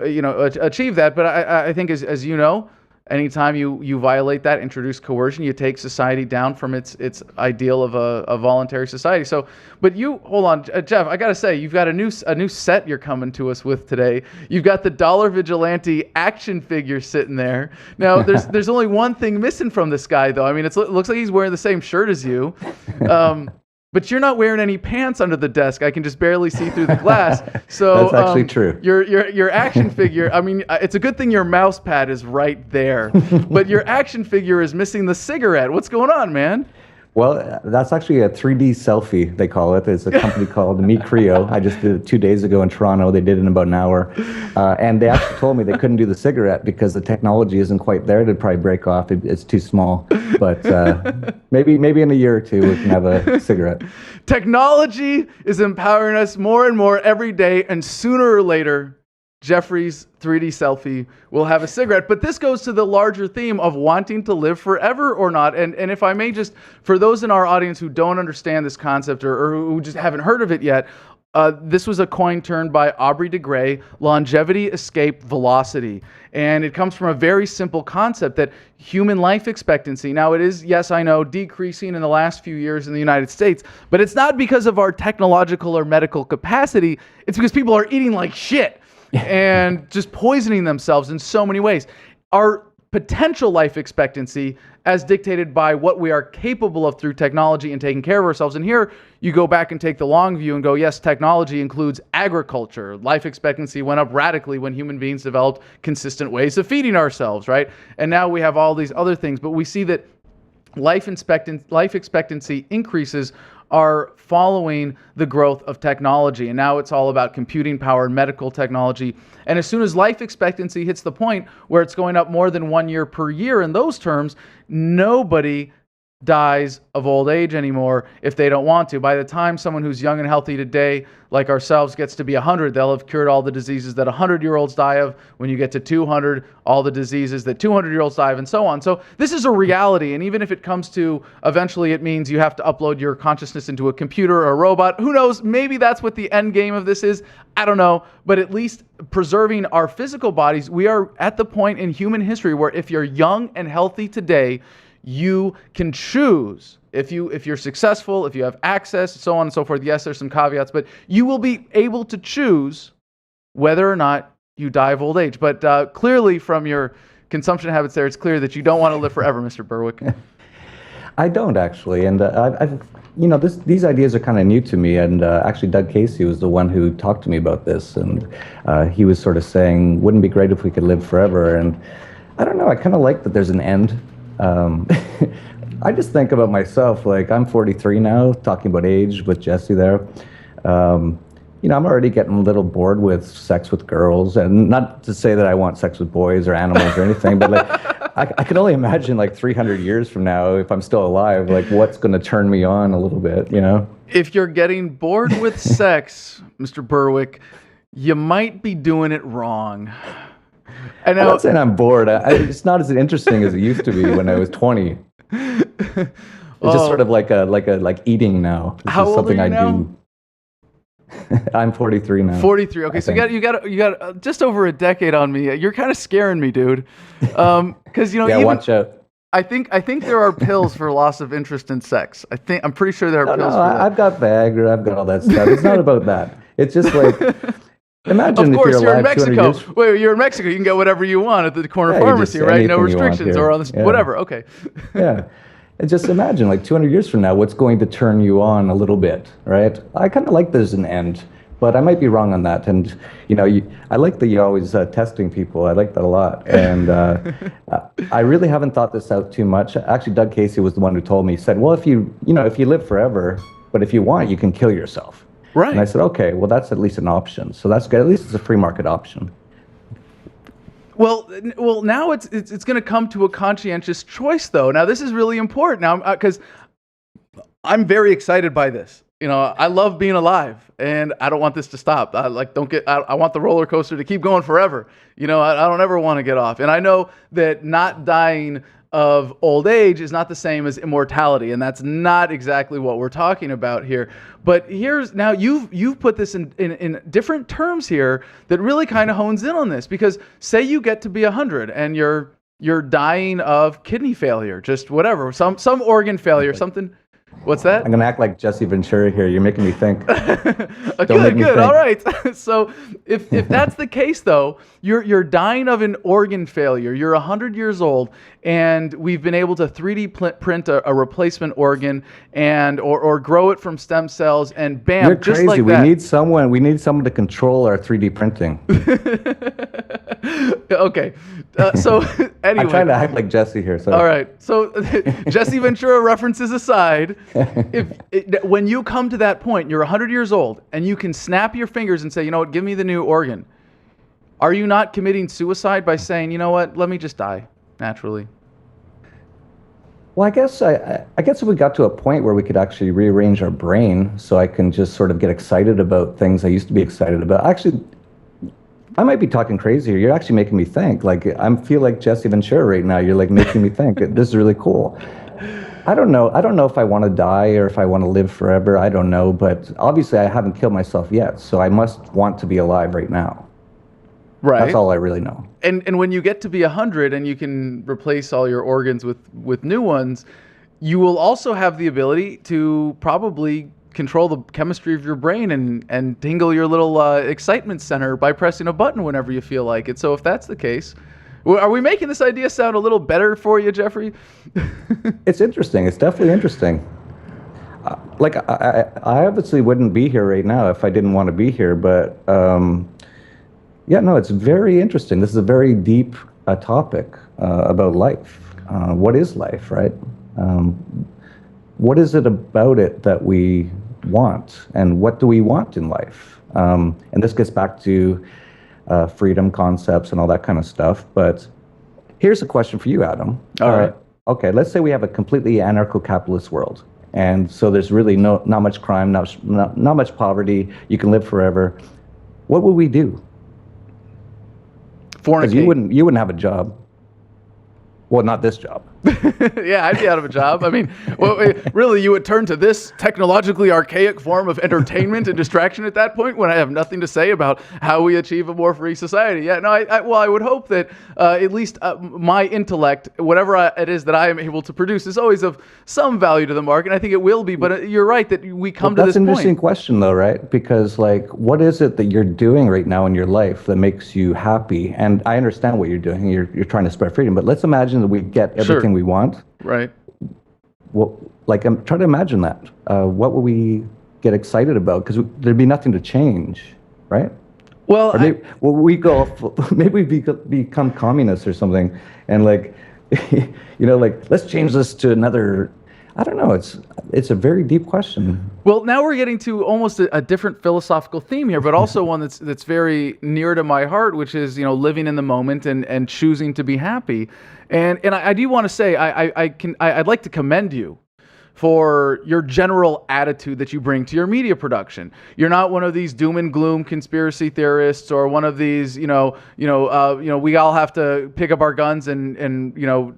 Speaker 1: achieve that. But I think as you know, anytime you violate that, introduce coercion, you take society down from its ideal of a voluntary society. So, but hold on, Jeff, I gotta say, you've got a new set you're coming to us with today. You've got the dollar vigilante action figure sitting there. Now, there's only one thing missing from this guy, though. I mean, it looks like he's wearing the same shirt as you. But you're not wearing any pants under the desk. I can just barely see through the glass. So
Speaker 6: that's actually true.
Speaker 1: Your action figure. I mean, it's a good thing your mouse pad is right there. But your action figure is missing the cigarette. What's going on, man?
Speaker 6: Well, that's actually a 3D selfie, they call it. It's a company called Me Creo. I just did it 2 days ago in Toronto. They did it in about an hour. And they actually told me they couldn't do the cigarette because the technology isn't quite there. It'd probably break off. It's too small. But maybe in a year or two, we can have a cigarette.
Speaker 1: Technology is empowering us more and more every day, and sooner or later, Jeffrey's 3D selfie will have a cigarette. But this goes to the larger theme of wanting to live forever or not. And if I may just, for those in our audience who don't understand this concept or who just haven't heard of it yet, this was a coin turned by Aubrey de Grey, longevity, escape, velocity. And it comes from a very simple concept that human life expectancy, now it is, yes, I know, decreasing in the last few years in the United States, but it's not because of our technological or medical capacity. It's because people are eating like shit and just poisoning themselves in so many ways. Our potential life expectancy, as dictated by what we are capable of through technology and taking care of ourselves. And here you go back and take the long view and go, yes, technology includes agriculture. Life expectancy went up radically when human beings developed consistent ways of feeding ourselves, right? And now we have all these other things, but we see that life expectancy increases are following the growth of technology. And now it's all about computing power and medical technology. And as soon as life expectancy hits the point where it's going up more than 1 year per year in those terms, nobody dies of old age anymore if they don't want to. By the time someone who's young and healthy today, like ourselves, gets to be 100, they'll have cured all the diseases that 100-year-olds die of. When you get to 200, all the diseases that 200-year-olds die of, and so on. So this is a reality, and even if it comes to, eventually it means you have to upload your consciousness into a computer or a robot, who knows, maybe that's what the end game of this is, I don't know, but at least preserving our physical bodies, we are at the point in human history where if you're young and healthy today, you can choose, if you're successful, if you have access, so on and so forth. Yes, there's some caveats, but you will be able to choose whether or not you die of old age. But clearly from your consumption habits there, it's clear that you don't want to live forever, Mr. Berwick.
Speaker 6: I don't actually, and these ideas are kind of new to me, and actually Doug Casey was the one who talked to me about this, and he was sort of saying, wouldn't it be great if we could live forever? And I don't know, I kind of like that there's an end. I just think about myself, like I'm 43 now, talking about age with Jesse there. I'm already getting a little bored with sex with girls, and not to say that I want sex with boys or animals or anything, but like I can only imagine like 300 years from now, if I'm still alive, like what's going to turn me on a little bit, you know?
Speaker 1: If you're getting bored with sex, Mr. Berwick, you might be doing it wrong.
Speaker 6: I'm not saying I'm bored. It's not as interesting as it used to be when I was 20. It's just sort of like eating now. This
Speaker 1: How
Speaker 6: is
Speaker 1: old
Speaker 6: something
Speaker 1: are you
Speaker 6: I
Speaker 1: now?
Speaker 6: do. I'm 43 now.
Speaker 1: 43. Okay, so you got just over a decade on me. You're kind of scaring me, dude. Because
Speaker 6: Yeah, watch out.
Speaker 1: I think there are pills for loss of interest in sex. I'm pretty sure there are pills for that.
Speaker 6: I've got Viagra. I've got all that stuff. It's not about that. It's just like. Imagine
Speaker 1: of course,
Speaker 6: if
Speaker 1: you're in
Speaker 6: alive 200
Speaker 1: Mexico.
Speaker 6: years.
Speaker 1: Wait, you're in Mexico. You can get whatever you want at the corner pharmacy,
Speaker 6: just
Speaker 1: right? No
Speaker 6: anything you want
Speaker 1: restrictions
Speaker 6: here.
Speaker 1: or on the whatever. Okay.
Speaker 6: Yeah. And just imagine, like 200 years from now, what's going to turn you on a little bit, right? I kind of like there's an end, but I might be wrong on that. And, I like that you're always testing people. I like that a lot. And I really haven't thought this out too much. Actually, Doug Casey was the one who told me, he said, well, if you live forever, but if you want, you can kill yourself.
Speaker 1: Right.
Speaker 6: And I said, okay, well, that's at least an option. So that's good. At least it's a free market option.
Speaker 1: Well, now it's going to come to a conscientious choice, though. Now, this is really important now because I'm very excited by this. I love being alive, and I don't want this to stop. I want the roller coaster to keep going forever. I don't ever want to get off. And I know that not dying of old age is not the same as immortality, and that's not exactly what we're talking about here. But now you've put this in different terms here that really kind of hones in on this, because say you get to be 100 and you're dying of kidney failure, just whatever, some organ failure, something. What's that?
Speaker 6: I'm gonna act like Jesse Ventura here. You're making me think.
Speaker 1: Good, good. All right. So if that's the case, though, you're dying of an organ failure. You're 100 years old, and we've been able to 3D print a replacement organ and or grow it from stem cells, and bam,
Speaker 6: You're
Speaker 1: just
Speaker 6: crazy.
Speaker 1: like
Speaker 6: We
Speaker 1: that.
Speaker 6: need someone to control our 3D printing.
Speaker 1: Okay. So anyway.
Speaker 6: I'm trying to act like Jesse here. So.
Speaker 1: All right. So Jesse Ventura references aside, when you come to that point, you're 100 years old, and you can snap your fingers and say, you know what, give me the new organ. Are you not committing suicide by saying, you know what, let me just die naturally?
Speaker 6: Well, I guess if we got to a point where we could actually rearrange our brain so I can just sort of get excited about things I used to be excited about. Actually, I might be talking crazy here. You're actually making me think. Like, I feel like Jesse Ventura right now. You're like making me think. This is really cool. I don't know if I want to die or if I want to live forever. I don't know. But obviously, I haven't killed myself yet. So I must want to be alive right now.
Speaker 1: Right.
Speaker 6: That's all I really know.
Speaker 1: And when you get to be 100 and you can replace all your organs with new ones, you will also have the ability to probably control the chemistry of your brain and tingle your little excitement center by pressing a button whenever you feel like it. So if that's the case, are we making this idea sound a little better for you, Jeffrey?
Speaker 6: It's interesting. It's definitely interesting. Like, I obviously wouldn't be here right now if I didn't want to be here, but yeah, no, it's very interesting. This is a very deep topic about life. What is life, right? What is it about it that we want, and what do we want in life? And this gets back to freedom concepts and all that kind of stuff. But here's a question for you, Adam.
Speaker 1: All right.
Speaker 6: Okay, let's say we have a completely anarcho-capitalist world, and so there's really not much crime, not much poverty. You can live forever. What would we do? Because you wouldn't have a job. Well, not this job.
Speaker 1: Yeah, I'd be out of a job. I mean, well, really, you would turn to this technologically archaic form of entertainment and distraction at that point when I have nothing to say about how we achieve a more free society. Yeah, no, I would hope that at least my intellect, whatever it is that I am able to produce, is always of some value to the market. I think it will be, but you're right that we come to this point.
Speaker 6: That's an interesting question, though, right? Because, like, what is it that you're doing right now in your life that makes you happy? And I understand what you're doing. You're trying to spread freedom, but let's imagine that we get everything we want.
Speaker 1: Right.
Speaker 6: Well, like, I'm trying to imagine that. What would we get excited about? Because there'd be nothing to change, right?
Speaker 1: Well,
Speaker 6: or maybe we become communists or something, and like, like, let's change this to another. I don't know. It's a very deep question.
Speaker 1: Well, now we're getting to almost a different philosophical theme here, but also one that's very near to my heart, which is living in the moment and choosing to be happy. And I do want to say I'd like to commend you for your general attitude that you bring to your media production. You're not one of these doom and gloom conspiracy theorists, or one of these, we all have to pick up our guns and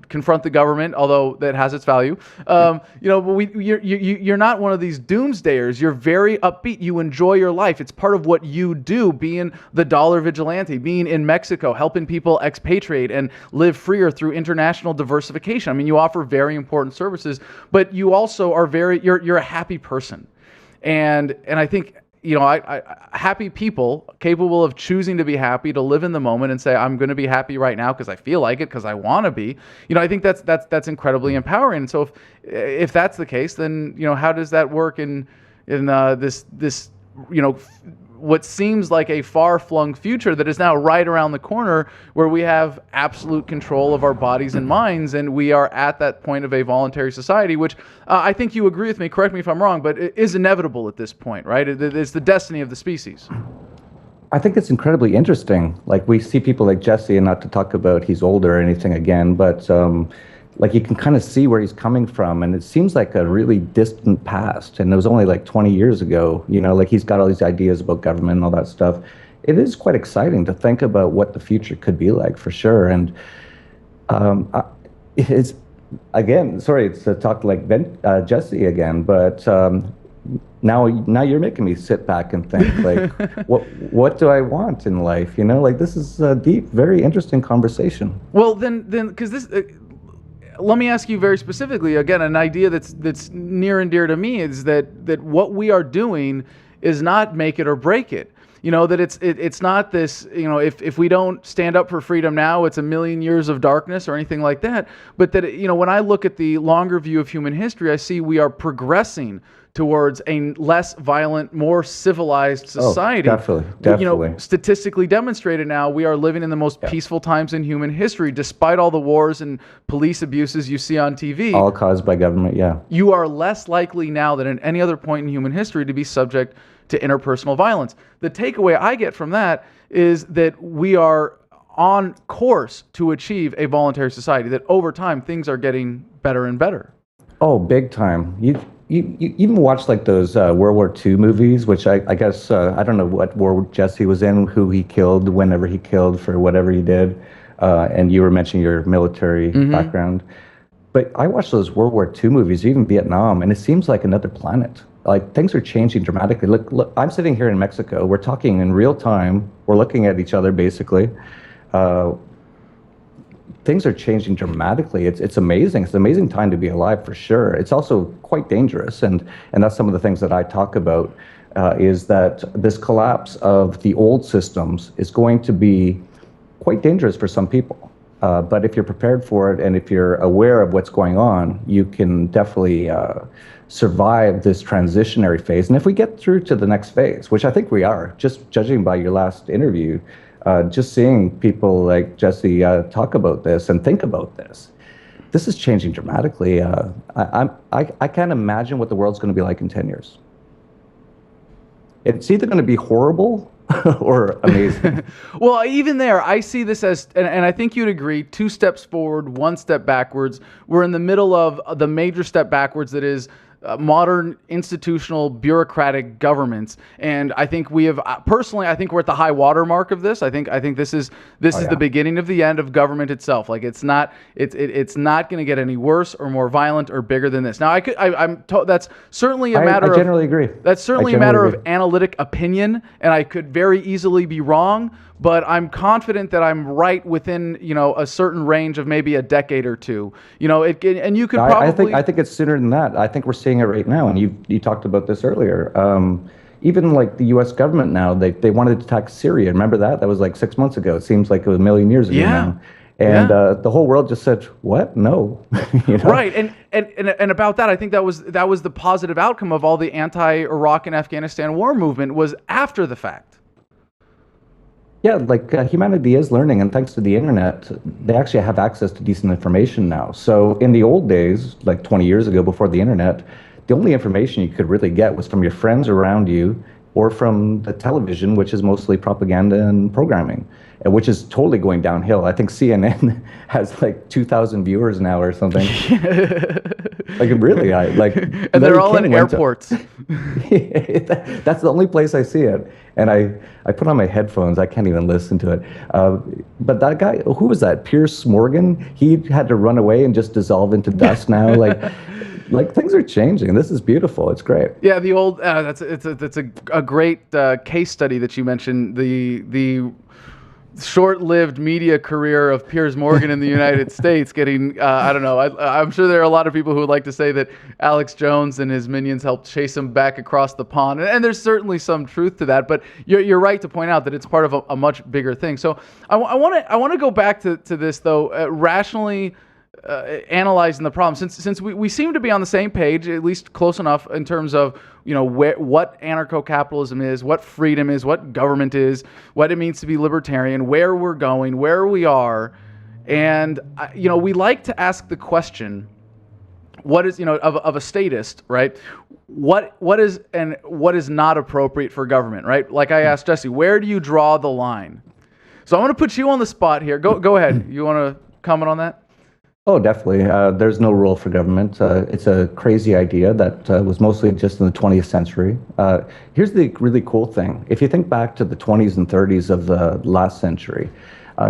Speaker 1: confront the government, although that has its value. But you're not one of these doomsdayers. You're very upbeat. You enjoy your life. It's part of what you do, being the dollar vigilante, being in Mexico, helping people expatriate and live freer through international diversification. I mean, you offer very important services, but you also are you're a happy person, and I think happy people capable of choosing to be happy, to live in the moment and say, I'm going to be happy right now because I feel like it, because I want to be. I think that's incredibly empowering. And so if that's the case, then how does that work in this what seems like a far-flung future that is now right around the corner, where we have absolute control of our bodies and minds, and we are at that point of a voluntary society, which I think you agree with me, correct me if I'm wrong, but it is inevitable at this point, right? It's the destiny of the species.
Speaker 6: I think it's incredibly interesting. Like, we see people like Jesse, and not to talk about he's older or anything again, but like, you can kind of see where he's coming from, and it seems like a really distant past, and it was only like 20 years ago, like, he's got all these ideas about government and all that stuff. It is quite exciting to think about what the future could be like, for sure. And it's, again, sorry to talk like Jesse again, but now you're making me sit back and think, like, what do I want in life? Like, this is a deep, very interesting conversation.
Speaker 1: Well, then, because this. let me ask you very specifically, again, an idea that's near and dear to me is that what we are doing is not make it or break it. That it's not this, if we don't stand up for freedom now, it's a million years of darkness or anything like that. But that, when I look at the longer view of human history, I see we are progressing towards a less violent, more civilized society.
Speaker 6: Oh, definitely.
Speaker 1: Statistically demonstrated now, we are living in the most peaceful times in human history, despite all the wars and police abuses you see on TV.
Speaker 6: All caused by government, yeah.
Speaker 1: You are less likely now than at any other point in human history to be subject to interpersonal violence. The takeaway I get from that is that we are on course to achieve a voluntary society, that over time things are getting better and better.
Speaker 6: Oh, big time. You even watch like those World War II movies, which I guess, I don't know what war Jesse was in, who he killed, whenever he killed for whatever he did. And you were mentioning your military background. But I watched those World War II movies, even Vietnam, and it seems like another planet. Like things are changing dramatically. Look, I'm sitting here in Mexico. We're talking in real time. We're looking at each other, basically. Things are changing dramatically. It's amazing. It's an amazing time to be alive, for sure. It's also quite dangerous, and that's some of the things that I talk about, is that this collapse of the old systems is going to be quite dangerous for some people. But if you're prepared for it, and if you're aware of what's going on, you can definitely survive this transitionary phase. And if we get through to the next phase, which I think we are, just judging by your last interview, just seeing people like Jesse talk about this and think about this, this is changing dramatically. I can't imagine what the world's going to be like in 10 years. It's either going to be horrible or amazing.
Speaker 1: Well, even there, I see this as, and I think you'd agree, 2 steps forward, 1 step backwards. We're in the middle of the major step backwards that is modern institutional bureaucratic governments, and I think we have personally. I think we're at the high water mark of this. I think this is the beginning of the end of government itself. Like it's not going to get any worse or more violent or bigger than this. Now that's certainly a matter.
Speaker 6: I generally agree.
Speaker 1: That's certainly a matter of analytic opinion, and I could very easily be wrong. But I'm confident that I'm right within, a certain range of maybe a decade or two. And you could probably.
Speaker 6: I think it's sooner than that. I think we're seeing it right now, and you talked about this earlier. Even like the U.S. government now, they wanted to attack Syria. Remember that? That was like 6 months ago. It seems like it was a million years ago now. And the whole world just said, "What? No."
Speaker 1: Right, and about that, I think that was the positive outcome of all the anti-Iraq and Afghanistan war movement was after the fact.
Speaker 6: Yeah, like humanity is learning, and thanks to the internet, they actually have access to decent information now. So in the old days, like 20 years ago before the internet, the only information you could really get was from your friends around you or from the television, which is mostly propaganda and programming, which is totally going downhill. I think CNN has like 2,000 viewers now or something. Like really,
Speaker 1: and they're all in airports.
Speaker 6: That's the only place I see it. And I put on my headphones. I can't even listen to it. But that guy, who was that? Piers Morgan? He had to run away and just dissolve into dust now. Like things are changing. This is beautiful. It's great. Yeah,
Speaker 1: the old that's a great case study that you mentioned. The short-lived media career of Piers Morgan in the United States getting, I don't know, I'm sure there are a lot of people who would like to say that Alex Jones and his minions helped chase him back across the pond. And there's certainly some truth to that, but you're right to point out that it's part of a much bigger thing. So I want to go back to this, though, rationally analyzing the problem, since we seem to be on the same page, at least close enough in terms of what anarcho-capitalism is, what freedom is, what government is, what it means to be libertarian, where we're going, where we are, and we like to ask the question, what is of a statist, right? What is and what is not appropriate for government, right? Like I asked Jesse, where do you draw the line? So I want to put you on the spot here. Go ahead. You want to comment on that?
Speaker 6: Oh, definitely. There's no role for government. It's a crazy idea that was mostly just in the 20th century. Here's the really cool thing. If you think back to the 20s and 30s of the last century,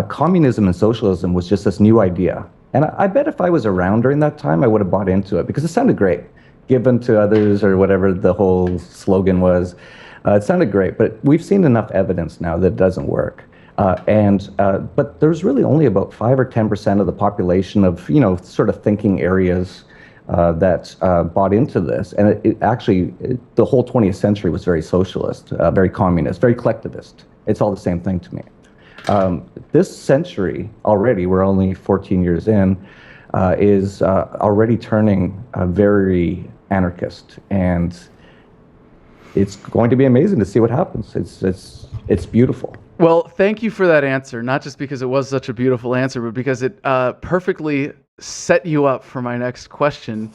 Speaker 6: communism and socialism was just this new idea. And I bet if I was around during that time, I would have bought into it because it sounded great. Given to others, or whatever the whole slogan was. It sounded great, but we've seen enough evidence now that it doesn't work. But there's really only about 5 or 10% of the population of, sort of thinking areas that bought into this. And the whole 20th century was very socialist, very communist, very collectivist. It's all the same thing to me. This century already, we're only 14 years in, is already turning very anarchist, and it's going to be amazing to see what happens. It's beautiful.
Speaker 1: Well, thank you for that answer, not just because it was such a beautiful answer, but because it perfectly set you up for my next question,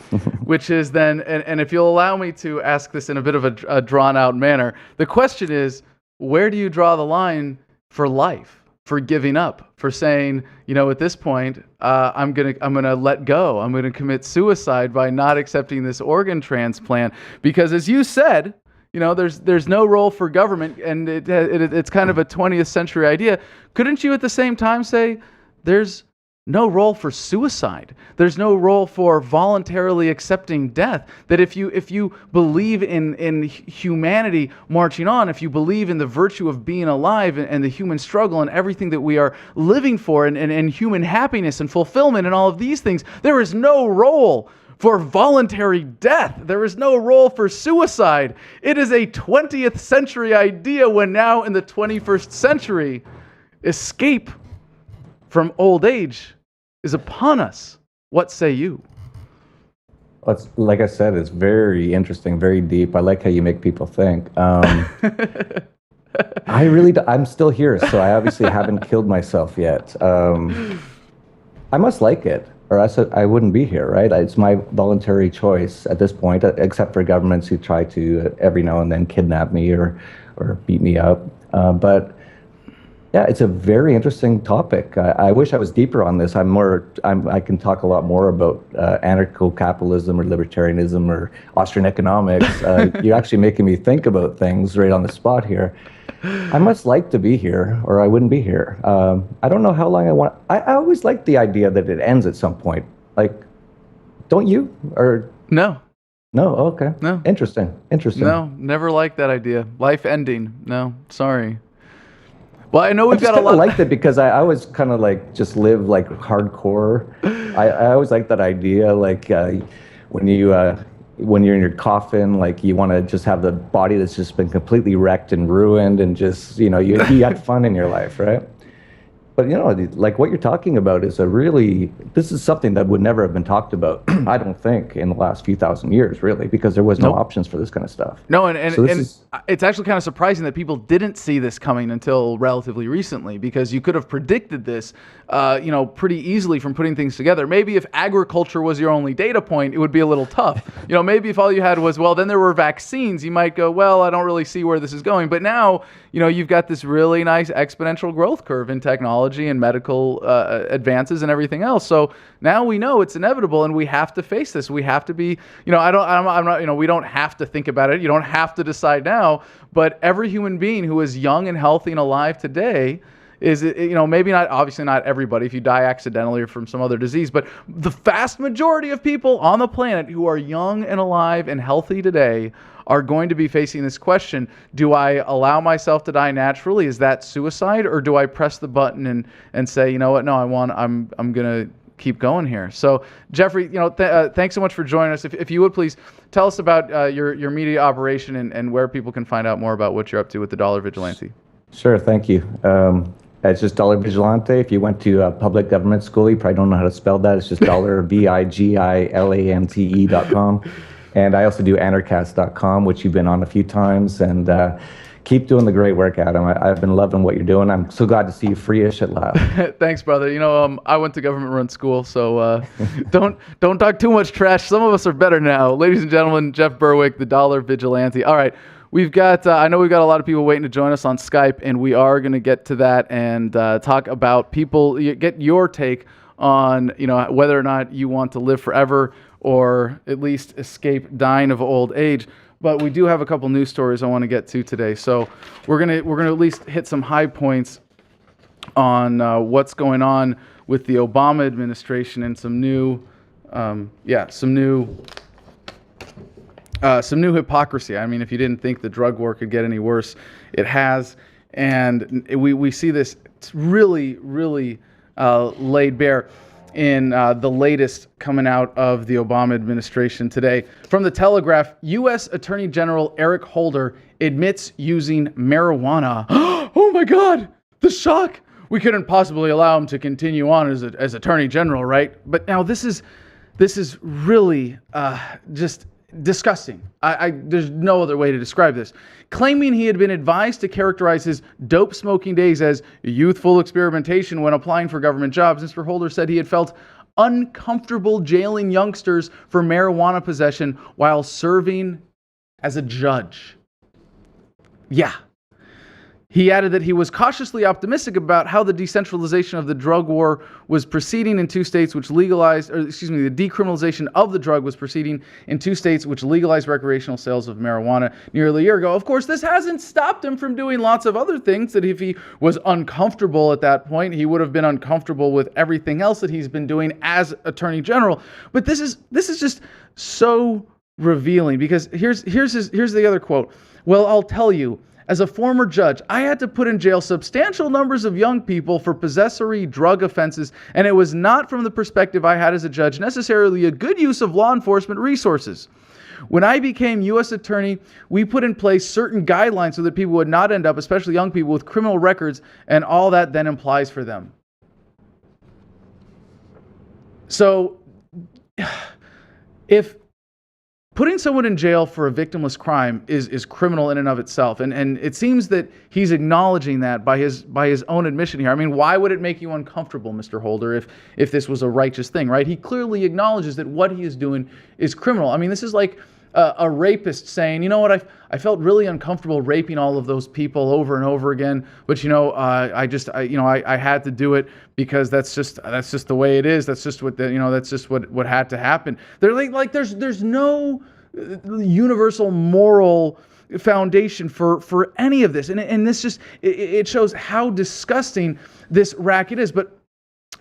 Speaker 1: which is then, and if you'll allow me to ask this in a bit of a drawn-out manner, the question is, where do you draw the line for life, for giving up, for saying, at this point, I'm gonna let go, I'm gonna commit suicide by not accepting this organ transplant? Because as you said, there's no role for government, and it's kind of a 20th century idea. Couldn't you at the same time say there's no role for suicide? There's no role for voluntarily accepting death. That if you believe in humanity marching on, if you believe in the virtue of being alive and the human struggle and everything that we are living for and human happiness and fulfillment and all of these things, there is no role for voluntary death. There is no role for suicide. It is a 20th century idea when now in the 21st century, escape from old age is upon us. What say you?
Speaker 6: Well, like I said, it's very interesting, very deep. I like how you make people think. I'm still here, so I obviously haven't killed myself yet. I must like it, or else I wouldn't be here, right? It's my voluntary choice at this point, except for governments who try to every now and then kidnap me or beat me up. But yeah, it's a very interesting topic. I wish I was deeper on this. I can talk a lot more about anarcho-capitalism or libertarianism or Austrian economics. You're actually making me think about things right on the spot here. I must like to be here, or I wouldn't be here. I don't know how long I want. I always like the idea that it ends at some point. Like, don't you? Or
Speaker 1: No.
Speaker 6: no? Okay.
Speaker 1: No.
Speaker 6: Interesting.
Speaker 1: No, never liked that idea. Life ending. No, sorry. Well, I know we've got a lot.
Speaker 6: I liked it because I always kind of like just live like hardcore. I always like that idea, like when you're in your coffin, like you want to just have the body that's just been completely wrecked and ruined, and just you had fun in your life, right? But like what you're talking about is this is something that would never have been talked about, I don't think, in the last few thousand years, really, because there was no options for this kind of stuff.
Speaker 1: No, and it's actually kind of surprising that people didn't see this coming until relatively recently, because you could have predicted this, pretty easily from putting things together. Maybe if agriculture was your only data point, it would be a little tough. Maybe if all you had was, well, then there were vaccines, you might go, well, I don't really see where this is going. But now, you've got this really nice exponential growth curve in technology and medical advances and everything else. So now we know it's inevitable, and we have to face this. We have to be, I'm not, we don't have to think about it. You don't have to decide now. But every human being who is young and healthy and alive today is, maybe not, obviously not everybody if you die accidentally or from some other disease, but the vast majority of people on the planet who are young and alive and healthy today are going to be facing this question. Do I allow myself to die naturally? Is that suicide? Or do I press the button and say, you know what? No, I'm going to keep going here. So Jeffrey, thanks so much for joining us. If you would please tell us about your media operation and where people can find out more about what you're up to with the Dollar Vigilante.
Speaker 6: Sure, thank you. It's just Dollar Vigilante. If you went to public government school, you probably don't know how to spell that. It's just $vigilante.com. And I also do anarchast.com, which you've been on a few times. And keep doing the great work, Adam. I've been loving what you're doing. I'm so glad to see you free-ish at last.
Speaker 1: Thanks, brother. I went to government-run school, so don't talk too much trash. Some of us are better now. Ladies and gentlemen, Jeff Berwick, the Dollar Vigilante. All right. We've got, I know we've got a lot of people waiting to join us on Skype, and we are going to get to that and talk about get your take on, whether or not you want to live forever or at least escape dying of old age. But we do have a couple news stories I want to get to today. So we're gonna at least hit some high points on what's going on with the Obama administration and some new hypocrisy. I mean, if you didn't think the drug war could get any worse, it has. And we see this It's really, really laid bare in the latest coming out of the Obama administration today. From the Telegraph, U.S. Attorney General Eric Holder admits using marijuana. Oh my God, the shock. We couldn't possibly allow him to continue on as Attorney General, right? But now this is really just disgusting. There's no other way to describe this. Claiming he had been advised to characterize his dope smoking days as youthful experimentation when applying for government jobs, Mr. Holder said he had felt uncomfortable jailing youngsters for marijuana possession while serving as a judge. Yeah. He added that he was cautiously optimistic about how the decentralization of the drug war was proceeding in two states which legalized, the decriminalization of the drug was proceeding in two states which legalized recreational sales of marijuana nearly a year ago. Of course, this hasn't stopped him from doing lots of other things that if he was uncomfortable at that point, he would have been uncomfortable with everything else that he's been doing as Attorney General. But this is just so revealing because here's the other quote. Well, I'll tell you, as a former judge, I had to put in jail substantial numbers of young people for possessory drug offenses, and it was not from the perspective I had as a judge necessarily a good use of law enforcement resources. When I became U.S. Attorney, we put in place certain guidelines so that people would not end up, especially young people, with criminal records and all that then implies for them. So, if putting someone in jail for a victimless crime is criminal in and of itself. And it seems that he's acknowledging that by his own admission here. I mean, why would it make you uncomfortable, Mr. Holder, if this was a righteous thing, right? He clearly acknowledges that what he is doing is criminal. I mean, this is like a rapist saying, you know what, I felt really uncomfortable raping all of those people over and over again, but I had to do it because that's just the way it is. That's just what what had to happen. They're like there's no universal moral foundation for any of this, and this just it shows how disgusting this racket is. But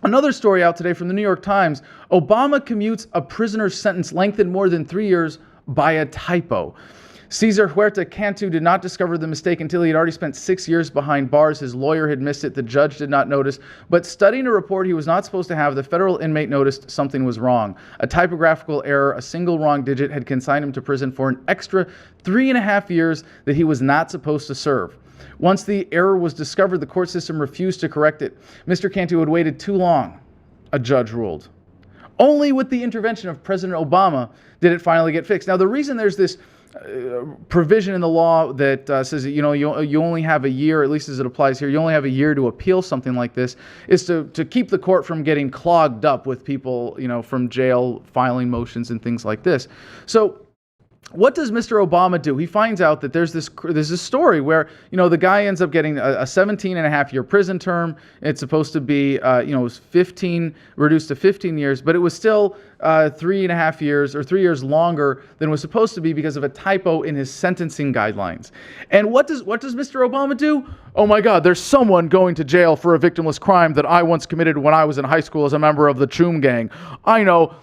Speaker 1: another story out today from the New York Times: Obama commutes a prisoner's sentence lengthened more than 3 years by a typo. Cesar Huerta Cantu did not discover the mistake until he had already spent 6 years behind bars. His lawyer had missed it. The judge did not notice. But studying a report he was not supposed to have, the federal inmate noticed something was wrong. A typographical error, a single wrong digit, had consigned him to prison for an extra 3.5 years that he was not supposed to serve. Once the error was discovered, the court system refused to correct it. Mr. Cantu had waited too long, a judge ruled. Only with the intervention of President Obama did it finally get fixed. Now, the reason there's this provision in the law that says that, you only have a year, at least as it applies here, you only have a year to appeal something like this, is to keep the court from getting clogged up with people, from jail filing motions and things like this. So what does Mr. Obama do? He finds out that there's this story where, the guy ends up getting a 17.5-year prison term. It's supposed to be, it was 15, reduced to 15 years, but it was still 3.5 years or 3 years longer than it was supposed to be because of a typo in his sentencing guidelines. And what does Mr. Obama do? Oh my God, there's someone going to jail for a victimless crime that I once committed when I was in high school as a member of the Choom Gang. I know,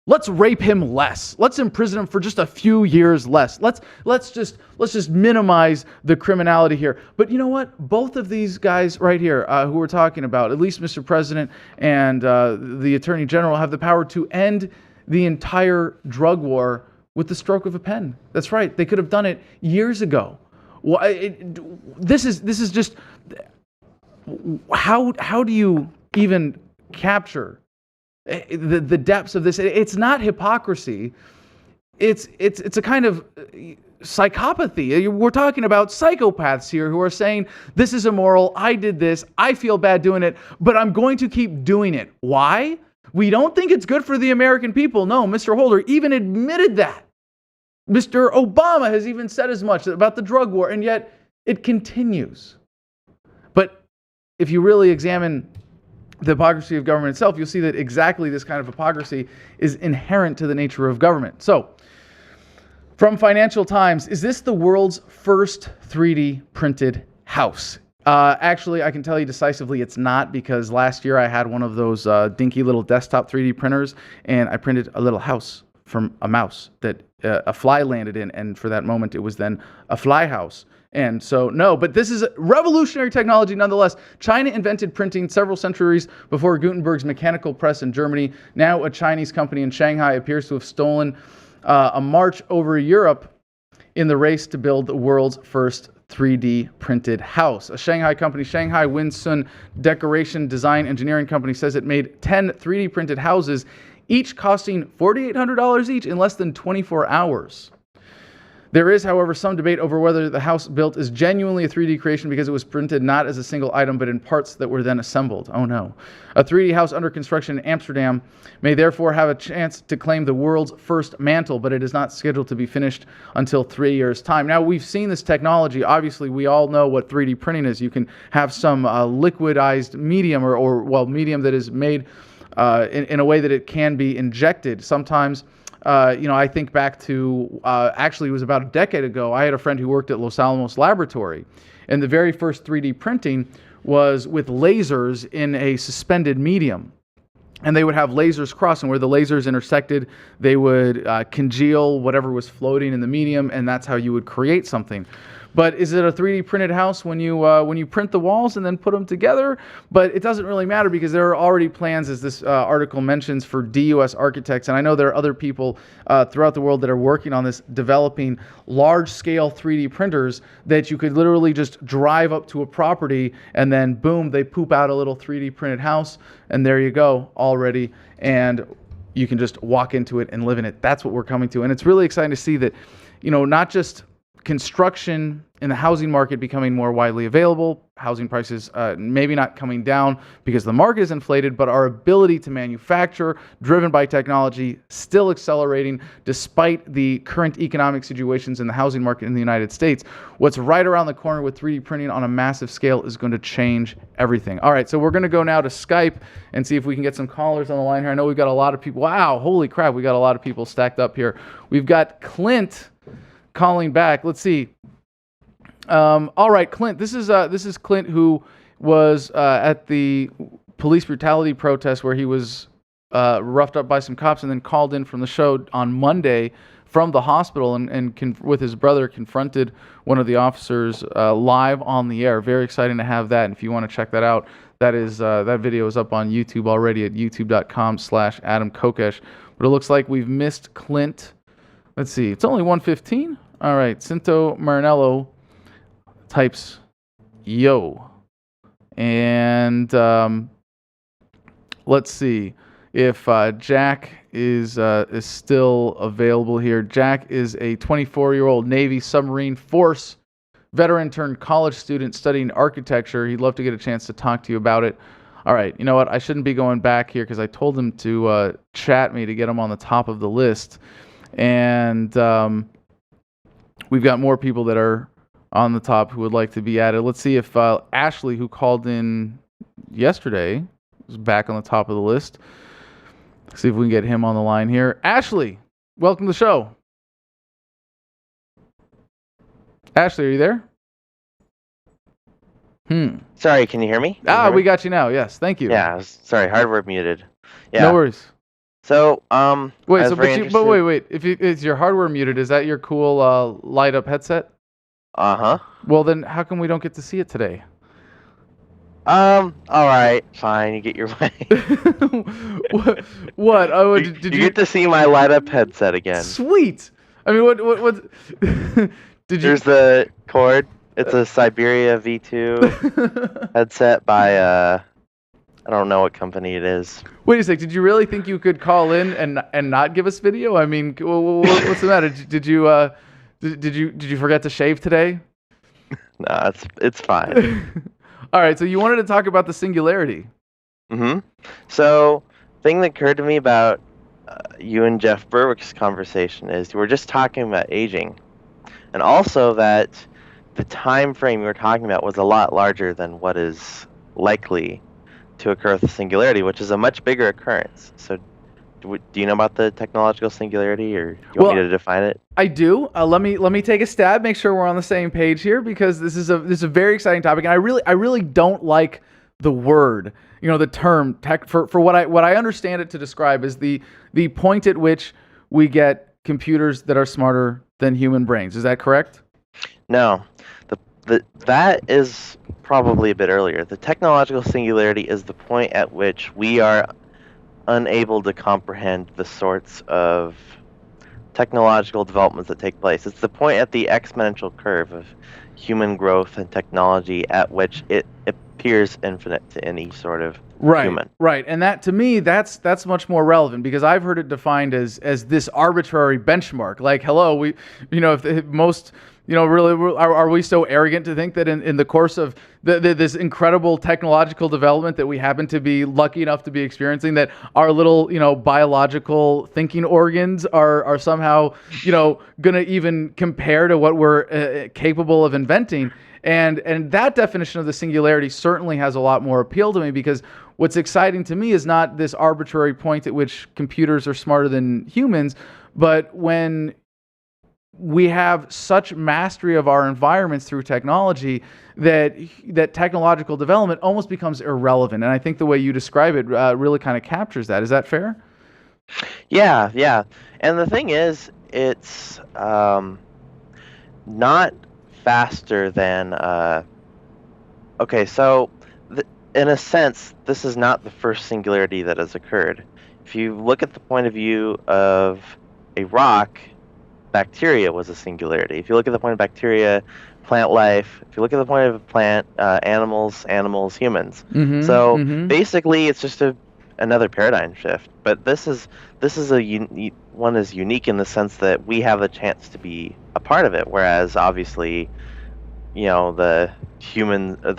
Speaker 1: Let's rape him less. Let's imprison him for just a few years less. Let's just minimize the criminality here. But you know what? Both of these guys right here who we're talking about, at least Mr. President and the Attorney General, have the power to end the entire drug war with the stroke of a pen. That's right. They could have done it years ago. This is just how do you even capture the depths of this? It's not hypocrisy. It's a kind of psychopathy. We're talking about psychopaths here who are saying, this is immoral, I did this, I feel bad doing it, but I'm going to keep doing it. Why? We don't think it's good for the American people. No, Mr. Holder even admitted that. Mr. Obama has even said as much about the drug war, and yet it continues. But if you really examine the hypocrisy of government itself, you'll see that exactly this kind of hypocrisy is inherent to the nature of government. So, from Financial Times, is this the world's first 3D printed house? Actually, I can tell you decisively it's not, because last year I had one of those dinky little desktop 3D printers, and I printed a little house from a mouse that a fly landed in, and for that moment it was then a fly house. And so, no, but this is revolutionary technology nonetheless. China invented printing several centuries before Gutenberg's mechanical press in Germany. Now a Chinese company in Shanghai appears to have stolen a march over Europe in the race to build the world's first 3D printed house. A Shanghai company, Shanghai Winsun Decoration Design Engineering Company, says it made 10 3D printed houses, each costing $4,800 each in less than 24 hours. There is, however, some debate over whether the house built is genuinely a 3D creation because it was printed not as a single item but in parts that were then assembled. Oh no. A 3D house under construction in Amsterdam may therefore have a chance to claim the world's first mantle, but it is not scheduled to be finished until 3 years' time. Now, we've seen this technology. Obviously, we all know what 3D printing is. You can have some liquidized medium or medium that is made in a way that it can be injected. Sometimes I think back to, actually it was about a decade ago, I had a friend who worked at Los Alamos Laboratory, and the very first 3D printing was with lasers in a suspended medium. And they would have lasers cross, and where the lasers intersected, they would congeal whatever was floating in the medium, and that's how you would create something. But is it a 3D printed house when you print the walls and then put them together? But it doesn't really matter because there are already plans, as this article mentions, for DUS architects. And I know there are other people throughout the world that are working on this, developing large-scale 3D printers that you could literally just drive up to a property and then, boom, they poop out a little 3D printed house, and there you go already. And you can just walk into it and live in it. That's what we're coming to. And it's really exciting to see that, not just construction in the housing market becoming more widely available, housing prices maybe not coming down because the market is inflated, but our ability to manufacture, driven by technology, still accelerating despite the current economic situations in the housing market in the United States. What's right around the corner with 3D printing on a massive scale is going to change everything. All right, so we're going to go now to Skype and see if we can get some callers on the line here. I know we've got a lot of people. Wow, holy crap, we got a lot of people stacked up here. We've got Clint calling back. Let's see. All right, Clint. This is Clint, who was at the police brutality protest where he was roughed up by some cops, and then called in from the show on Monday from the hospital, and with his brother confronted one of the officers live on the air. Very exciting to have that. And if you want to check that out, that video is up on YouTube already at youtube.com/Adam Kokesh. But it looks like we've missed Clint. Let's see. It's only 1:15. All right. Cinto Marinello types yo. And let's see if Jack is still available here. Jack is a 24-year-old Navy submarine force veteran turned college student studying architecture. He'd love to get a chance to talk to you about it. All right. You know what? I shouldn't be going back here because I told him to chat me to get him on the top of the list. And we've got more people that are on the top who would like to be added. Let's see if Ashley, who called in yesterday, is back on the top of the list. Let's see if we can get him on the line here. Ashley, welcome to the show. Ashley, are you there?
Speaker 7: Sorry, can you hear me?
Speaker 1: We got you now. Yes, thank you.
Speaker 7: Yeah, sorry, hardware muted. Yeah.
Speaker 1: No worries.
Speaker 7: So,
Speaker 1: wait. Wait. If is your hardware muted, is that your cool light up headset?
Speaker 7: Uh-huh.
Speaker 1: Well, then how come we don't get to see it today?
Speaker 7: All right, fine. You get your way.
Speaker 1: What? Oh,
Speaker 7: did you get to see my light up headset again?
Speaker 1: Sweet. I mean, what did you?
Speaker 7: There's the cord. It's a Siberia V2 headset by I don't know what company it is.
Speaker 1: Wait a sec. Did you really think you could call in and not give us video? I mean, what's the matter? Did you forget to shave today?
Speaker 7: No, it's fine.
Speaker 1: All right. So you wanted to talk about the singularity.
Speaker 7: Mm-hmm. So, thing that occurred to me about you and Jeff Berwick's conversation is you were just talking about aging, and also that the time frame you were talking about was a lot larger than what is likely to occur with the singularity, which is a much bigger occurrence. So, do you know about the technological singularity, or do you want me to define it? I do. Let me take a stab. Make sure we're on the same page here, because this is a very exciting topic, and I really don't like the word, the term tech for what I understand it to describe is the point at which we get computers that are smarter than human brains. Is that correct? No. that is probably a bit earlier. The technological singularity is the point at which we are unable to comprehend the sorts of technological developments that take place. It's the point at the exponential curve of human growth and technology at which it appears infinite to any sort of human.
Speaker 1: Right. And that, to me, that's much more relevant, because I've heard it defined as this arbitrary benchmark. Like, hello, we, if the most, really, are we so arrogant to think that in the course of this incredible technological development that we happen to be lucky enough to be experiencing, that our little, biological thinking organs are somehow, going to even compare to what we're capable of inventing? And that definition of the singularity certainly has a lot more appeal to me, because what's exciting to me is not this arbitrary point at which computers are smarter than humans, but when we have such mastery of our environments through technology that technological development almost becomes irrelevant. And I think the way you describe it really kind of captures that. Is that fair?
Speaker 7: Yeah. And the thing is, it's not faster than in a sense, this is not the first singularity that has occurred. If you look at the point of view of a rock, bacteria was a singularity. If you look at the point of bacteria, plant life. If you look at the point of plant, animals, humans. Basically, it's just another paradigm shift. But this is one is unique in the sense that we have a chance to be a part of it, whereas obviously, the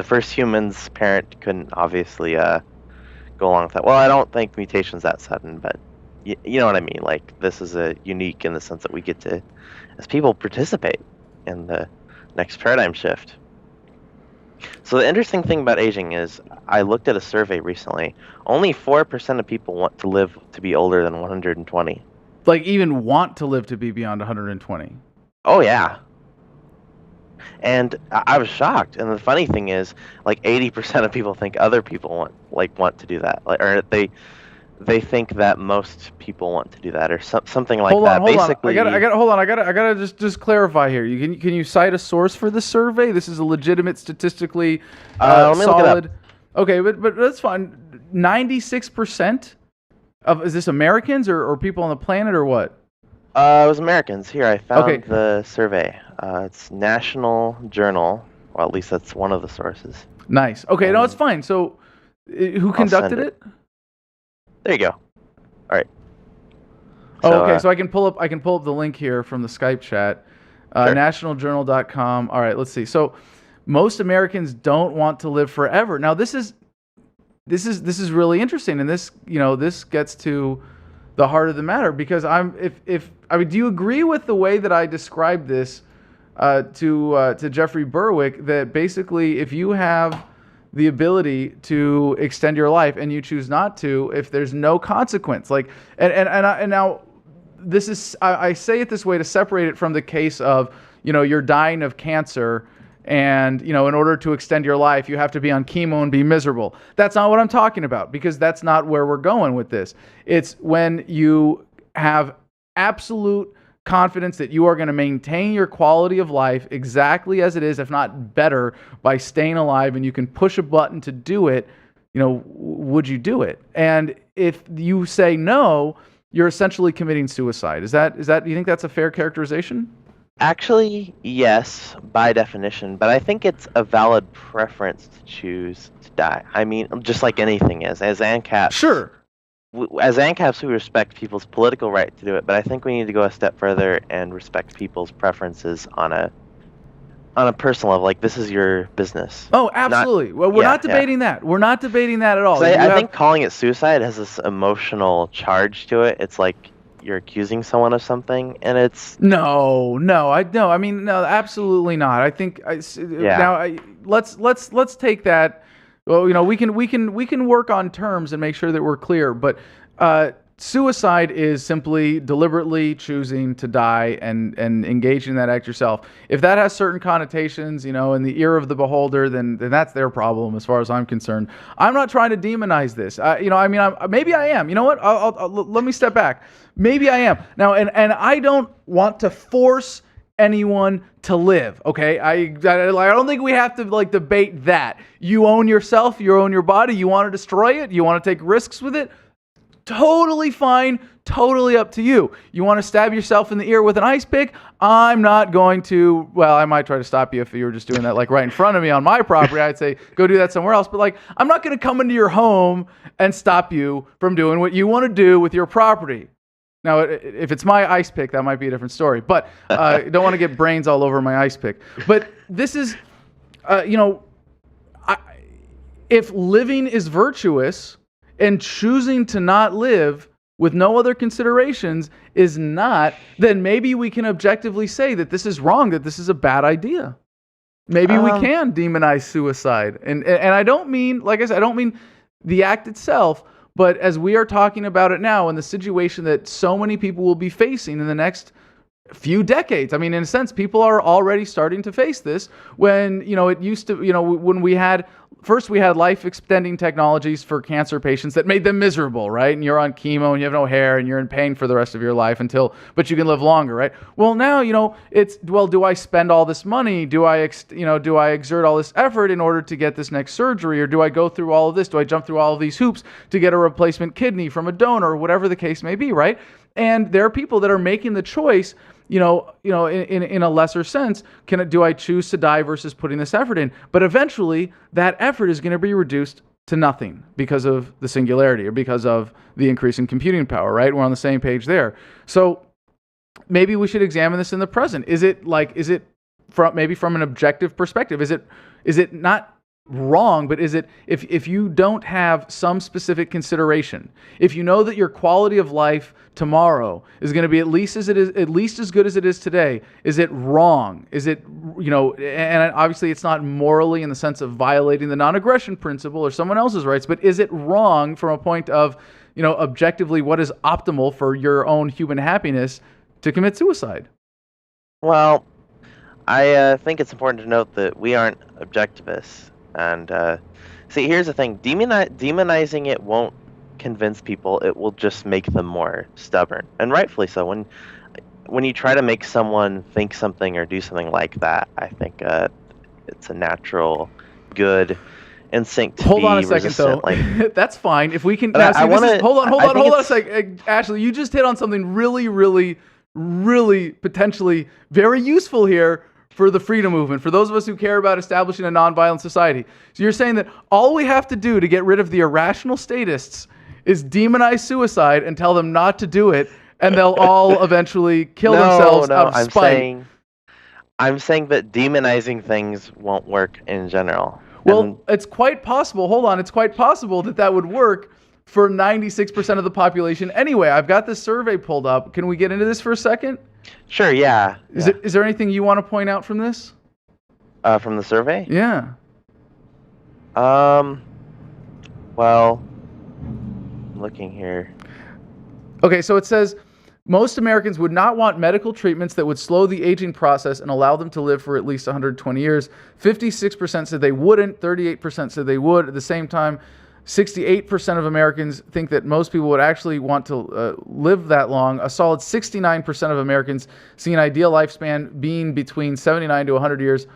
Speaker 7: first human's parent couldn't obviously go along with that. Well, I don't think mutation's that sudden, but you know what I mean. Like, this is a unique in the sense that we get to, as people, participate in the next paradigm shift. So the interesting thing about aging is, I looked at a survey recently. Only 4% of people want to live to be older than 120.
Speaker 1: Like, even want to live to be beyond 120?
Speaker 7: Oh yeah. And I was shocked. And the funny thing is, like, 80% of people think other people want to do that, or they think that most people want to do that, or something like that. Basically,
Speaker 1: I gotta just clarify here. Can you cite a source for the survey? This is a legitimate, statistically
Speaker 7: let me
Speaker 1: solid.
Speaker 7: look it up.
Speaker 1: Okay, but that's fine. 96% of, is this Americans or people on the planet, or what?
Speaker 7: It was Americans. Here, I found the survey. It's National Journal, or at least that's one of the sources.
Speaker 1: Nice. Okay, no, it's fine. So, who conducted it?
Speaker 7: There you go. All right.
Speaker 1: Okay. So I can pull up the link here from the Skype chat.
Speaker 7: Sure.
Speaker 1: Nationaljournal.com. All right. Let's see. So most Americans don't want to live forever. Now this is really interesting, and this gets to the heart of the matter, because do you agree with the way that I described this to Jeffrey Berwick, that basically if you have the ability to extend your life and you choose not to, if there's no consequence, like, and now this is, I say it this way to separate it from the case of, you're dying of cancer, and in order to extend your life you have to be on chemo and be miserable. That's not what I'm talking about, because that's not where we're going with this. It's when you have absolute confidence that you are going to maintain your quality of life exactly as it is, if not better, by staying alive, and you can push a button to do it. Would you do it? And if you say no, you're essentially committing suicide. Is that do you think that's a fair characterization?
Speaker 7: Actually, yes, by definition, but I think it's a valid preference to choose to die. I mean, just like anything is, as ANCAPs.
Speaker 1: Sure.
Speaker 7: As ANCAPs, we respect people's political right to do it, but I think we need to go a step further and respect people's preferences on a personal level. Like, this is your business.
Speaker 1: Oh, absolutely. We're not debating that. We're not debating that at all.
Speaker 7: I think calling it suicide has this emotional charge to it. It's like you're accusing someone of something, and it's
Speaker 1: no, absolutely not. I think now let's take that. Well, we can work on terms and make sure that we're clear, but suicide is simply deliberately choosing to die and engaging in that act yourself. If that has certain connotations, in the ear of the beholder, then that's their problem as far as I'm concerned. I'm not trying to demonize this. Maybe I am. You know what? Let me step back. Maybe I am. Now, and I don't want to force anyone to live. Okay, I don't think we have to like debate that. You own yourself, you own your body. You want to destroy it, you want to take risks with it. Totally fine, totally up to you. You want to stab yourself in the ear with an ice pick? I'm not going to, well, I might try to stop you if you were just doing that like right in front of me on my property. I'd say, go do that somewhere else. But like, I'm not going to come into your home and stop you from doing what you want to do with your property. Now, if it's my ice pick, that might be a different story. But I don't want to get brains all over my ice pick. But this is, if living is virtuous, and choosing to not live with no other considerations is not, then maybe we can objectively say that this is wrong, that this is a bad idea. Maybe we can demonize suicide. And I don't mean, like I said, I don't mean the act itself, but as we are talking about it now and the situation that so many people will be facing in the next few decades. I mean, in a sense, people are already starting to face this when, it used to, when we had life extending technologies for cancer patients that made them miserable, right? And you're on chemo and you have no hair and you're in pain for the rest of your life but you can live longer, right? Well, now, do I spend all this money? Do I exert all this effort in order to get this next surgery? Or do I go through all of this? Do I jump through all of these hoops to get a replacement kidney from a donor or whatever the case may be, right? And there are people that are making the choice, in a lesser sense, do I choose to die versus putting this effort in? But eventually, that effort is going to be reduced to nothing because of the singularity or because of the increase in computing power, right? We're on the same page there. So maybe we should examine this in the present. Is it from an objective perspective? Is it not wrong, but is it if you don't have some specific consideration, if you know that your quality of life tomorrow is going to be at least as good as it is today, is it wrong? Is it, and obviously it's not morally in the sense of violating the non-aggression principle or someone else's rights, but is it wrong from a point of, objectively what is optimal for your own human happiness to commit suicide?
Speaker 7: Well, I think it's important to note that we aren't objectivists. And see, here's the thing. Demonizing it won't convince people. It will just make them more stubborn. And rightfully so. When you try to make someone think something or do something like that, I think it's a natural, good instinct to be
Speaker 1: Hold on a second,
Speaker 7: resistant.
Speaker 1: though. That's fine. If we can...
Speaker 7: Hold
Speaker 1: on a second. Ashley, you just hit on something really, really, really potentially very useful here for the freedom movement, for those of us who care about establishing a nonviolent society. So you're saying that all we have to do to get rid of the irrational statists is demonize suicide and tell them not to do it, and they'll all eventually kill themselves out of spite.
Speaker 7: I'm saying that demonizing things won't work in general.
Speaker 1: Well, it's quite possible. Hold on. It's quite possible that would work for 96% of the population. Anyway, I've got this survey pulled up. Can we get into this for a second?
Speaker 7: Sure, yeah.
Speaker 1: Is there anything you want to point out from this?
Speaker 7: From the survey?
Speaker 1: Yeah.
Speaker 7: Well, I'm looking here.
Speaker 1: Okay, so it says most Americans would not want medical treatments that would slow the aging process and allow them to live for at least 120 years. 56% said they wouldn't. 38% said they would. At the same time, 68% of Americans think that most people would actually want to live that long. A solid 69% of Americans see an ideal lifespan being between 79 to 100 years.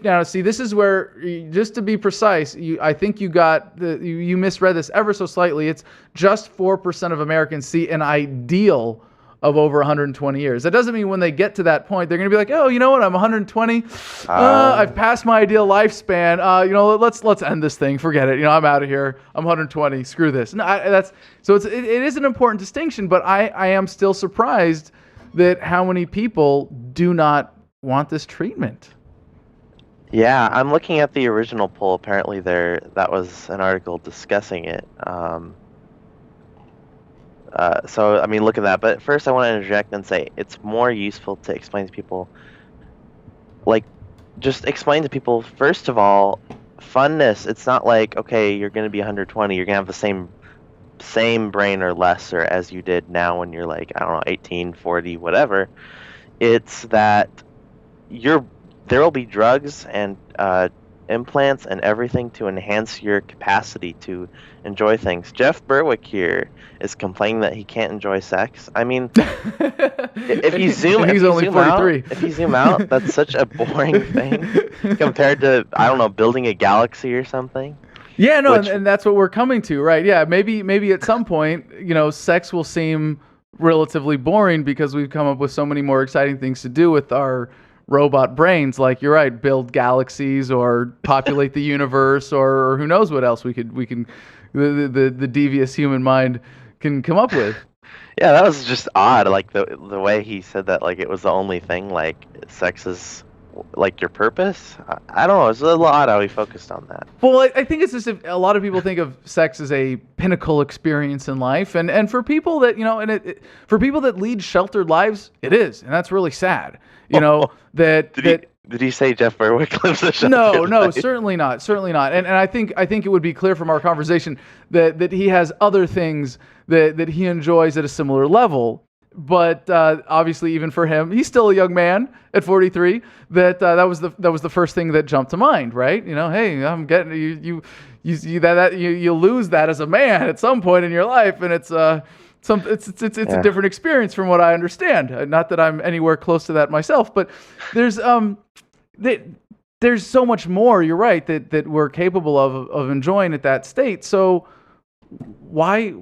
Speaker 1: Now, see, this is where, just to be precise, I think you misread this ever so slightly. It's just 4% of Americans see an ideal of over 120 years. That doesn't mean when they get to that point, they're going to be like, oh, you know what, I'm 120. I've passed my ideal lifespan. Let's end this thing. Forget it. I'm out of here. I'm 120. Screw this. No, it is an important distinction, but I am still surprised that how many people do not want this treatment.
Speaker 7: Yeah, I'm looking at the original poll. Apparently that was an article discussing it. So, I mean, look at that. But first, I want to interject and say it's more useful to explain to people, just explain to people, first of all, funness. It's not like, okay, you're going to be 120. You're going to have the same brain or lesser as you did now when you're 18, 40, whatever. It's that there will be drugs and implants and everything to enhance your capacity to enjoy things. Jeff Berwick here is complaining that he can't enjoy sex. I mean, if you zoom,
Speaker 1: He's only 43.
Speaker 7: if you zoom out, that's such a boring thing compared to, I don't know, building a galaxy or something.
Speaker 1: Yeah, no,
Speaker 7: Which-
Speaker 1: and that's what we're coming to, right? Yeah, maybe at some point, sex will seem relatively boring because we've come up with so many more exciting things to do with our robot brains. Like, you're right, build galaxies or populate the universe, or who knows what else we can the devious human mind can come up with.
Speaker 7: Yeah, that was just odd. Like the way he said that, like it was the only thing. Like sex is like your purpose. I don't know. It's a little odd how he focused on that.
Speaker 1: Well, I think it's just a lot of people think of sex as a pinnacle experience in life, and for people that for people that lead sheltered lives, it is, and that's really sad.
Speaker 7: Did he say Jeff Berwick lives a sheltered
Speaker 1: No,
Speaker 7: life?
Speaker 1: certainly not. And I think it would be clear from our conversation that he has other things that he enjoys at a similar level. But obviously, even for him, he's still a young man at 43. That was the first thing that jumped to mind, right? Hey, I'm getting you lose that as a man at some point in your life, and it's a different experience from what I understand. Not that I'm anywhere close to that myself, but there's so much more. You're right that we're capable of enjoying at that state. So why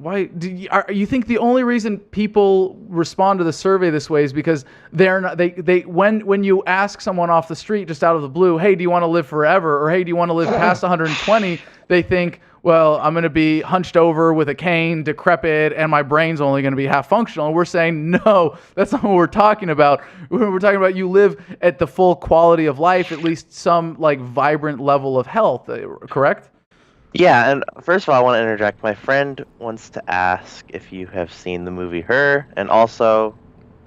Speaker 1: you think the only reason people respond to the survey this way is because they're not when you ask someone off the street just out of the blue, hey, do you want to live forever, or hey, do you want to live past 120, they think, well, I'm going to be hunched over with a cane, decrepit, and my brain's only going to be half functional. And we're saying, no, that's not what we're talking about. We're talking about you live at the full quality of life, at least some vibrant level of health, correct?
Speaker 7: Yeah, and first of all, I want to interject. My friend wants to ask if you have seen the movie Her, and also,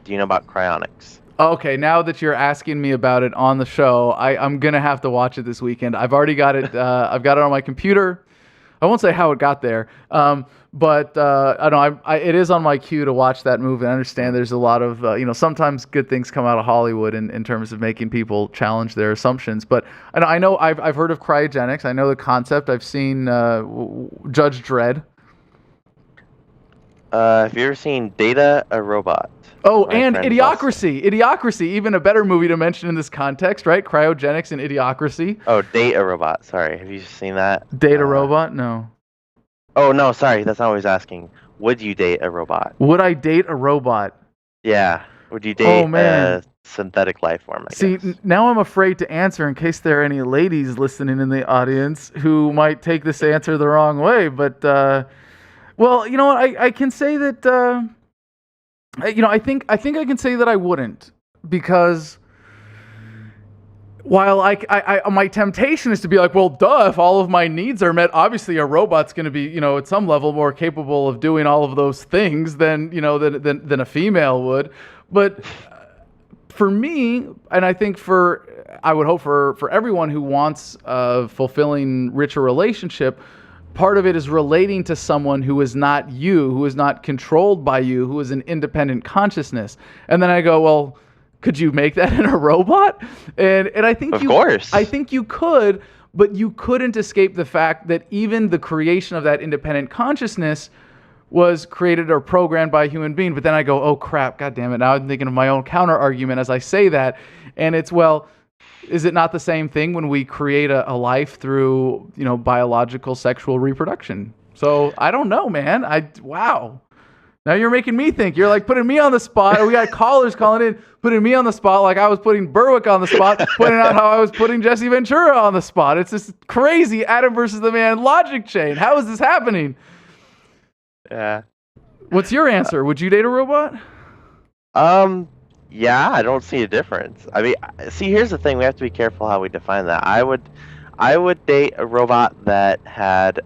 Speaker 7: do you know about cryonics?
Speaker 1: Okay, now that you're asking me about it on the show, I'm gonna have to watch it this weekend. I've already got it. I've got it on my computer. I won't say how it got there, but I know it is on my queue to watch that movie. I understand there's a lot of sometimes good things come out of Hollywood in terms of making people challenge their assumptions. But I know I've heard of cryogenics. I know the concept. I've seen Judge Dredd.
Speaker 7: Have you ever seen Data, a Robot?
Speaker 1: Oh,
Speaker 7: My
Speaker 1: and
Speaker 7: friend
Speaker 1: Idiocracy. Idiocracy, even a better movie to mention in this context, right? Cryogenics and Idiocracy.
Speaker 7: Oh, Date a Robot. Sorry, have you seen that?
Speaker 1: Date a robot? No.
Speaker 7: Oh no, sorry, that's not what I was asking. Would you date a robot?
Speaker 1: Would I date a robot?
Speaker 7: Yeah. Would you date
Speaker 1: man.
Speaker 7: a synthetic life form? I
Speaker 1: See,
Speaker 7: guess?
Speaker 1: now I'm afraid to answer in case there are any ladies listening in the audience who might take this answer the wrong way. But, well, you know what? I can say that, I think I can say that I wouldn't, because while my temptation is to be like, well, duh, if all of my needs are met, obviously a robot's going to be, at some level more capable of doing all of those things than than a female would. But for me, and I think I would hope for everyone who wants a fulfilling, richer relationship, part of it is relating to someone who is not you, who is not controlled by you, who is an independent consciousness. And then I go, well, could you make that in a robot? And I think
Speaker 7: Of course.
Speaker 1: I think you could, but you couldn't escape the fact that even the creation of that independent consciousness was created or programmed by a human being. But then I go, oh crap, God damn it. Now I'm thinking of my own counter argument as I say that. And it's, well, is it not the same thing when we create a life through, biological sexual reproduction? So I don't know, man. Wow. Now you're making me think. You're putting me on the spot. We got callers calling in, putting me on the spot like I was putting Berwick on the spot, pointing out how I was putting Jesse Ventura on the spot. It's this crazy Adam versus the man logic chain. How is this happening?
Speaker 7: Yeah.
Speaker 1: What's your answer? Would you date a robot?
Speaker 7: Yeah, I don't see a difference. I mean, see, here's the thing. We have to be careful how we define that. I would date a robot that had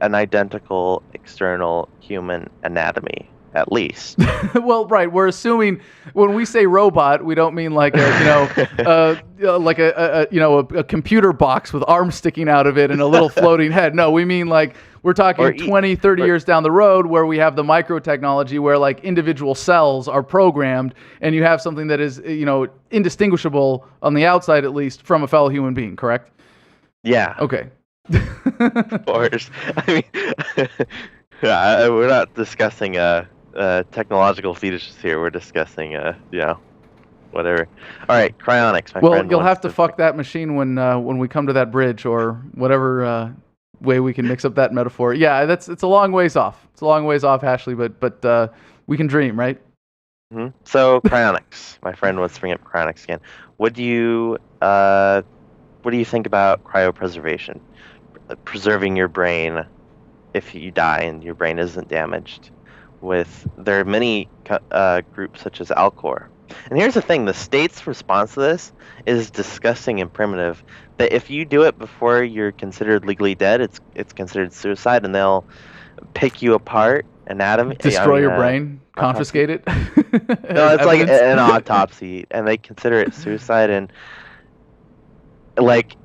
Speaker 7: an identical external human anatomy at least.
Speaker 1: Well, right. We're assuming when we say robot, we don't mean like a computer box with arms sticking out of it and a little floating head. No, we mean like we're talking 20, 30 years down the road where we have the micro technology where like individual cells are programmed and you have something that is, indistinguishable on the outside, at least, from a fellow human being, correct?
Speaker 7: Yeah.
Speaker 1: Okay.
Speaker 7: Of course. I mean, we're not discussing technological fetishes here. We're discussing, whatever. All right, cryonics. My friend
Speaker 1: You'll
Speaker 7: wants
Speaker 1: have to fuck that machine when we come to that bridge or whatever way we can mix up that metaphor. Yeah, it's a long ways off. It's a long ways off, Ashley, but we can dream, right?
Speaker 7: Mm-hmm. So cryonics. My friend wants to bring up cryonics again. What do you think about cryopreservation? Preserving your brain if you die and your brain isn't damaged. There are many groups such as Alcor. And here's the thing: the state's response to this is disgusting and primitive. That if you do it before you're considered legally dead, it's considered suicide, and they'll pick you apart,
Speaker 1: destroy your brain, confiscate it.
Speaker 7: No, it's like an autopsy, and they consider it suicide, and like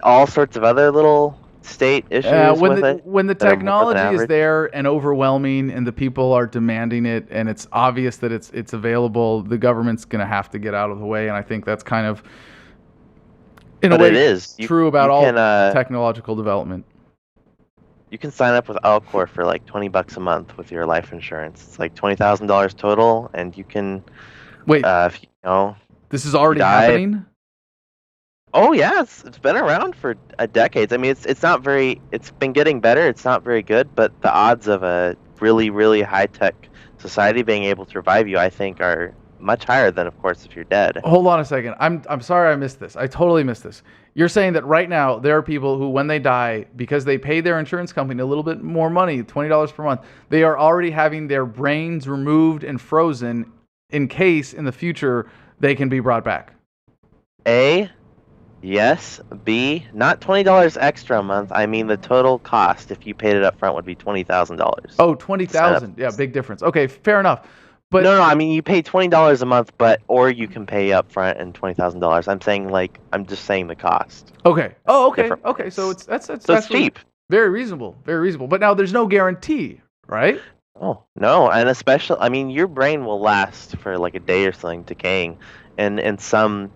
Speaker 7: all sorts of other little state issues
Speaker 1: when the technology is there and overwhelming and the people are demanding it and it's obvious that it's available, the government's going to have to get out of the way, and I think that's kind of in a way true about all technological development.
Speaker 7: You can sign up with Alcor for like $20 a month with your life insurance. It's like $20,000 total, and you can
Speaker 1: wait.
Speaker 7: If
Speaker 1: this is already happening.
Speaker 7: Oh yeah, it's been around for decades. I mean, it's been getting better. It's not very good, but the odds of a really, really high-tech society being able to revive you, I think, are much higher than, of course, if you're dead.
Speaker 1: Hold on a second. I'm sorry I missed this. I totally missed this. You're saying that right now there are people who, when they die, because they paid their insurance company a little bit more money, $20 per month, they are already having their brains removed and frozen in case in the future they can be brought back.
Speaker 7: A, yes. B, not $20 extra a month. I mean the total cost if you paid it up front would be $20,000.
Speaker 1: Oh, $20,000. Yeah, big difference. Okay, fair enough. But
Speaker 7: no, I mean you pay $20 a month, or you can pay up front and $20,000. I'm just saying the cost.
Speaker 1: Okay. Oh, okay. Okay. So that's
Speaker 7: cheap.
Speaker 1: Very reasonable. Very reasonable. But now there's no guarantee, right?
Speaker 7: Oh no, and especially, I mean, your brain will last for like a day or something, decaying, and in some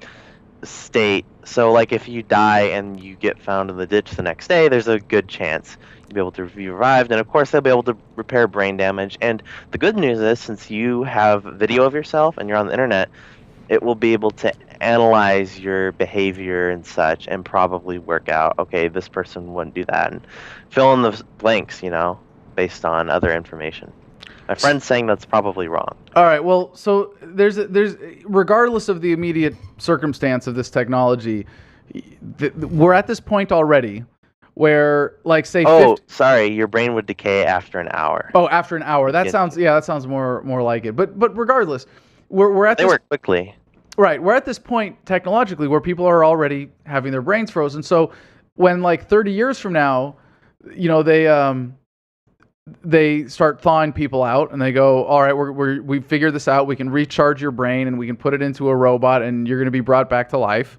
Speaker 7: state. So like if you die and you get found in the ditch the next day, there's a good chance you'll be able to be revived, and of course they'll be able to repair brain damage. And the good news is, since you have video of yourself and you're on the internet, it will be able to analyze your behavior and such and probably work out, okay, this person wouldn't do that, and fill in the blanks, based on other information. My friend's saying that's probably wrong.
Speaker 1: All right. Well, so there's regardless of the immediate circumstance of this technology, we're at this point already where, like, say,
Speaker 7: sorry, your brain would decay after an hour.
Speaker 1: Oh, after an hour. That sounds more like it. But regardless, we're at
Speaker 7: they work quickly.
Speaker 1: Right. We're at this point technologically where people are already having their brains frozen. So when like 30 years from now, they start thawing people out and they go, all right, we figured this out. We can recharge your brain and we can put it into a robot and you're going to be brought back to life.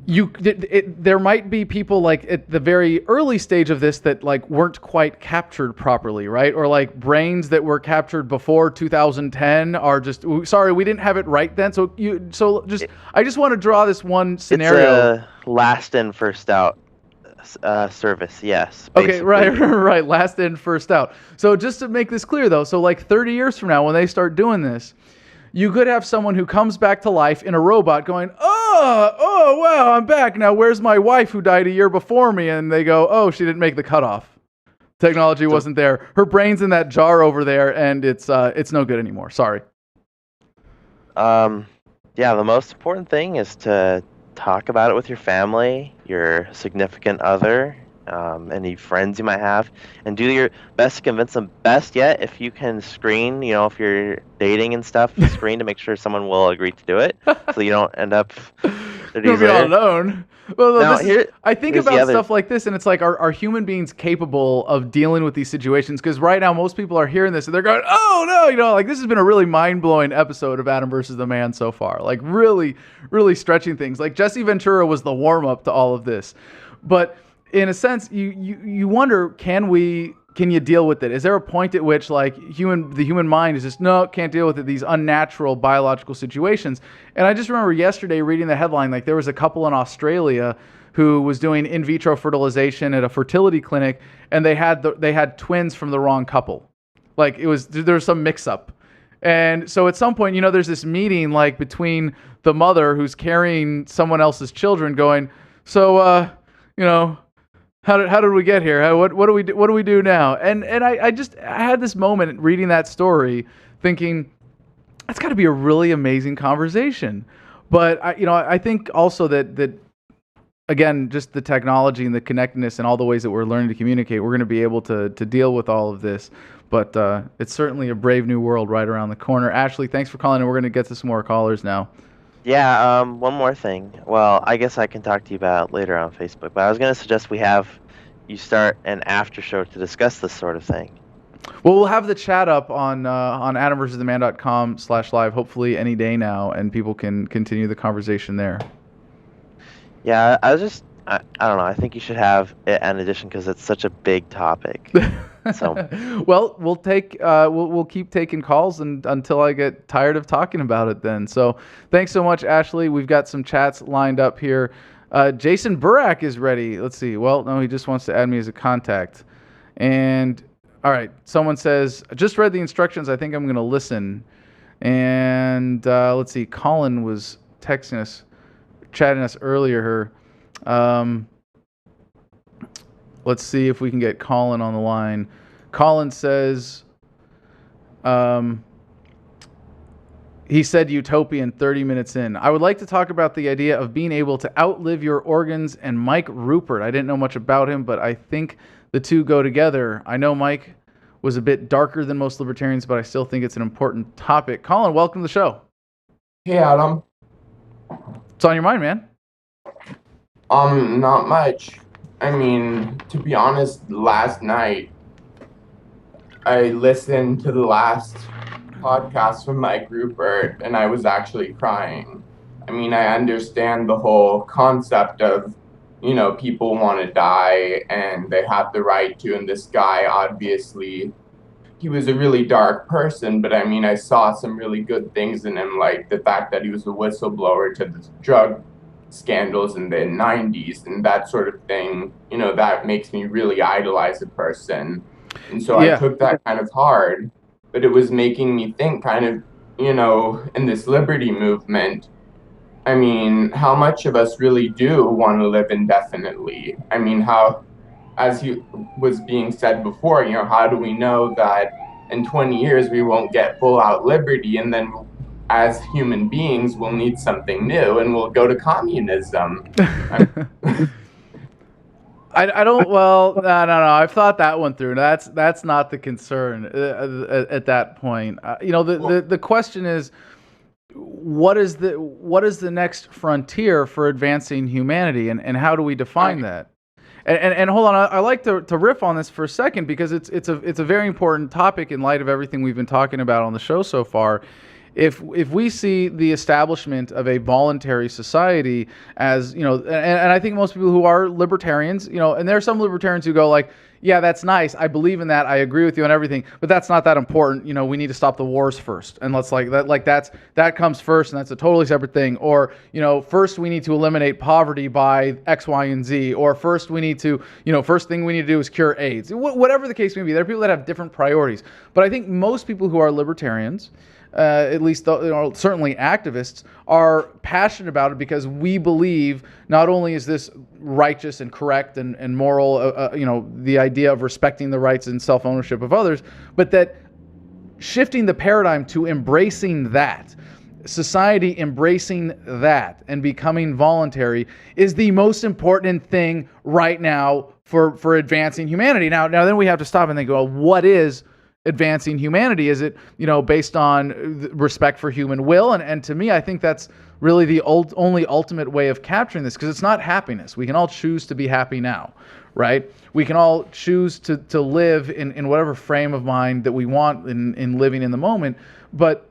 Speaker 1: There might be people like at the very early stage of this that like weren't quite captured properly, right? Or like brains that were captured before 2010 are just sorry, we didn't have it right then. I just want to draw this one scenario.
Speaker 7: It's a last in, first out service, yes.
Speaker 1: Basically. Okay, right. Last in, first out. So just to make this clear though, so like 30 years from now when they start doing this, you could have someone who comes back to life in a robot going, oh, wow, I'm back. Now, where's my wife who died a year before me? And they go, oh, she didn't make the cutoff. Technology wasn't there. Her brain's in that jar over there, and it's no good anymore. Sorry.
Speaker 7: Yeah, the most important thing is to talk about it with your family, your significant other, any friends you might have, and do your best to convince them. Best yet, if you can screen, if you're dating and stuff, screen to make sure someone will agree to do it, so you don't end up 30
Speaker 1: You'll
Speaker 7: years
Speaker 1: be all
Speaker 7: later.
Speaker 1: alone. Well,
Speaker 7: Now,
Speaker 1: I think
Speaker 7: here's the
Speaker 1: about
Speaker 7: other-
Speaker 1: stuff like this, and it's like, are human beings capable of dealing with these situations? Because right now, most people are hearing this and they're going, "Oh no!" Like this has been a really mind-blowing episode of Adam versus the Man so far. Like really, really stretching things. Like Jesse Ventura was the warm-up to all of this, but in a sense, you wonder, can you deal with it? Is there a point at which like the human mind is just, no, can't deal with it, these unnatural biological situations? And I just remember yesterday reading the headline, like there was a couple in Australia who was doing in vitro fertilization at a fertility clinic, and they had twins from the wrong couple. Like there was some mix up. And so at some point, there's this meeting like between the mother who's carrying someone else's children going, so how did we get here? What do we do now? And I had this moment reading that story, thinking that's got to be a really amazing conversation. But I think also that again, just the technology and the connectedness and all the ways that we're learning to communicate, we're going to be able to deal with all of this. But it's certainly a brave new world right around the corner. Ashley, thanks for calling, and we're going to get to some more callers now.
Speaker 7: Yeah, one more thing. Well, I guess I can talk to you about it later on Facebook, but I was going to suggest you start an after show to discuss this sort of thing.
Speaker 1: Well, we'll have the chat up on adamversustheman.com/live, hopefully any day now, and people can continue the conversation there.
Speaker 7: Yeah, I don't know. I think you should have it an edition because it's such a big topic. So,
Speaker 1: well, we'll keep taking calls until I get tired of talking about it then. So thanks so much, Ashley. We've got some chats lined up here. Jason Burak is ready. Let's see. Well, no, he just wants to add me as a contact. And all right, someone says, I just read the instructions. I think I'm going to listen. And let's see. Colin was texting us, chatting us earlier. Let's see if we can get Colin on the line. Colin says, he said utopian 30 minutes in. I would like to talk about the idea of being able to outlive your organs and Mike Rupert. I didn't know much about him, but I think the two go together. I know Mike was a bit darker than most libertarians, but I still think it's an important topic. Colin, welcome to the show.
Speaker 8: Hey, Adam.
Speaker 1: What's on your mind, man?
Speaker 8: Not much. I mean, to be honest, last night I listened to the last podcast from Mike Rupert and I was actually crying. I mean, I understand the whole concept of, people want to die and they have the right to, and this guy, obviously, he was a really dark person, but I mean, I saw some really good things in him, like the fact that he was a whistleblower to the drug scandals in the 90s and that sort of thing. That makes me really idolize a person. And so I took that kind of hard, but it was making me think kind of, in this liberty movement, I mean, how much of us really do want to live indefinitely? I mean, how, as was being said before, how do we know that in 20 years we won't get full out liberty, and then as human beings we'll need something new and we'll go to communism?
Speaker 1: I don't. Well, no. I've thought that one through. That's not the concern at that point. The question is, what is the next frontier for advancing humanity, and how do we define that? And hold on, I like to riff on this for a second because it's a very important topic in light of everything we've been talking about on the show so far. If we see the establishment of a voluntary society as, and I think most people who are libertarians, and there are some libertarians who go like, yeah, that's nice, I believe in that, I agree with you on everything, but that's not that important. We need to stop the wars first, and let's that comes first, and that's a totally separate thing. Or first we need to eliminate poverty by X, Y, and Z. Or first we need to, first thing we need to do is cure AIDS. Whatever the case may be, there are people that have different priorities. But I think most people who are libertarians, at least certainly activists, are passionate about it because we believe not only is this righteous and correct and moral, the idea of respecting the rights and self-ownership of others, but that shifting the paradigm to embracing that, society embracing that and becoming voluntary is the most important thing right now for advancing humanity. Now then we have to stop and think, well, what is advancing humanity? Is it, based on respect for human will? And to me, I think that's really the only ultimate way of capturing this, because it's not happiness. We can all choose to be happy now, right? We can all choose to live in whatever frame of mind that we want in living in the moment, but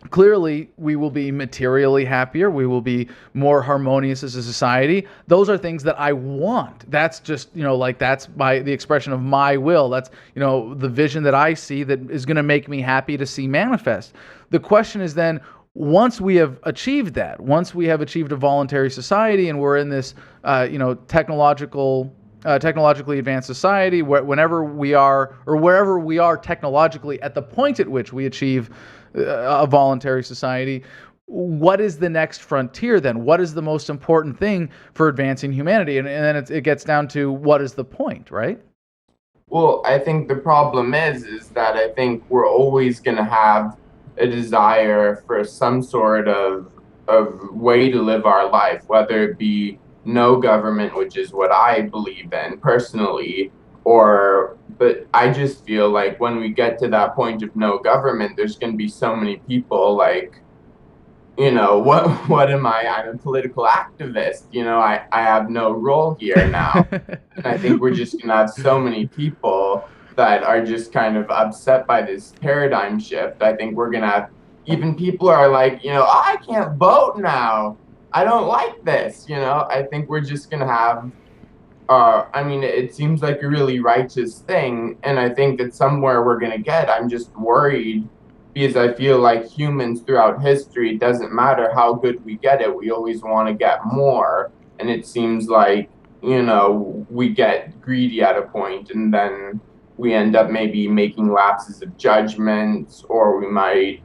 Speaker 1: clearly we will be materially happier. We will be more harmonious as a society. Those are things that I want. That's just, that's the expression of my will. That's, the vision that I see that is going to make me happy to see manifest. The question is then, once we have achieved that, once we have achieved a voluntary society and we're in this, technologically advanced society, whenever we are, or wherever we are technologically at the point at which we achieve a voluntary society, what is the next frontier then? What is the most important thing for advancing humanity? And then it gets down to, what is the point, right?
Speaker 8: Well, I think the problem is that I think we're always going to have a desire for some sort of way to live our life, whether it be no government, which is what I believe in personally, but I just feel like when we get to that point of no government, there's going to be so many people like, what am I? I'm a political activist. I have no role here now. And I think we're just going to have so many people that are just kind of upset by this paradigm shift. I think we're going to have even people are like, I can't vote now. I don't like this. I think we're just going to have it seems like a really righteous thing, and I think it's somewhere we're going to get. I'm just worried because I feel like humans throughout history, it doesn't matter how good we get it, we always want to get more. And it seems like, we get greedy at a point, and then we end up maybe making lapses of judgment, or we might,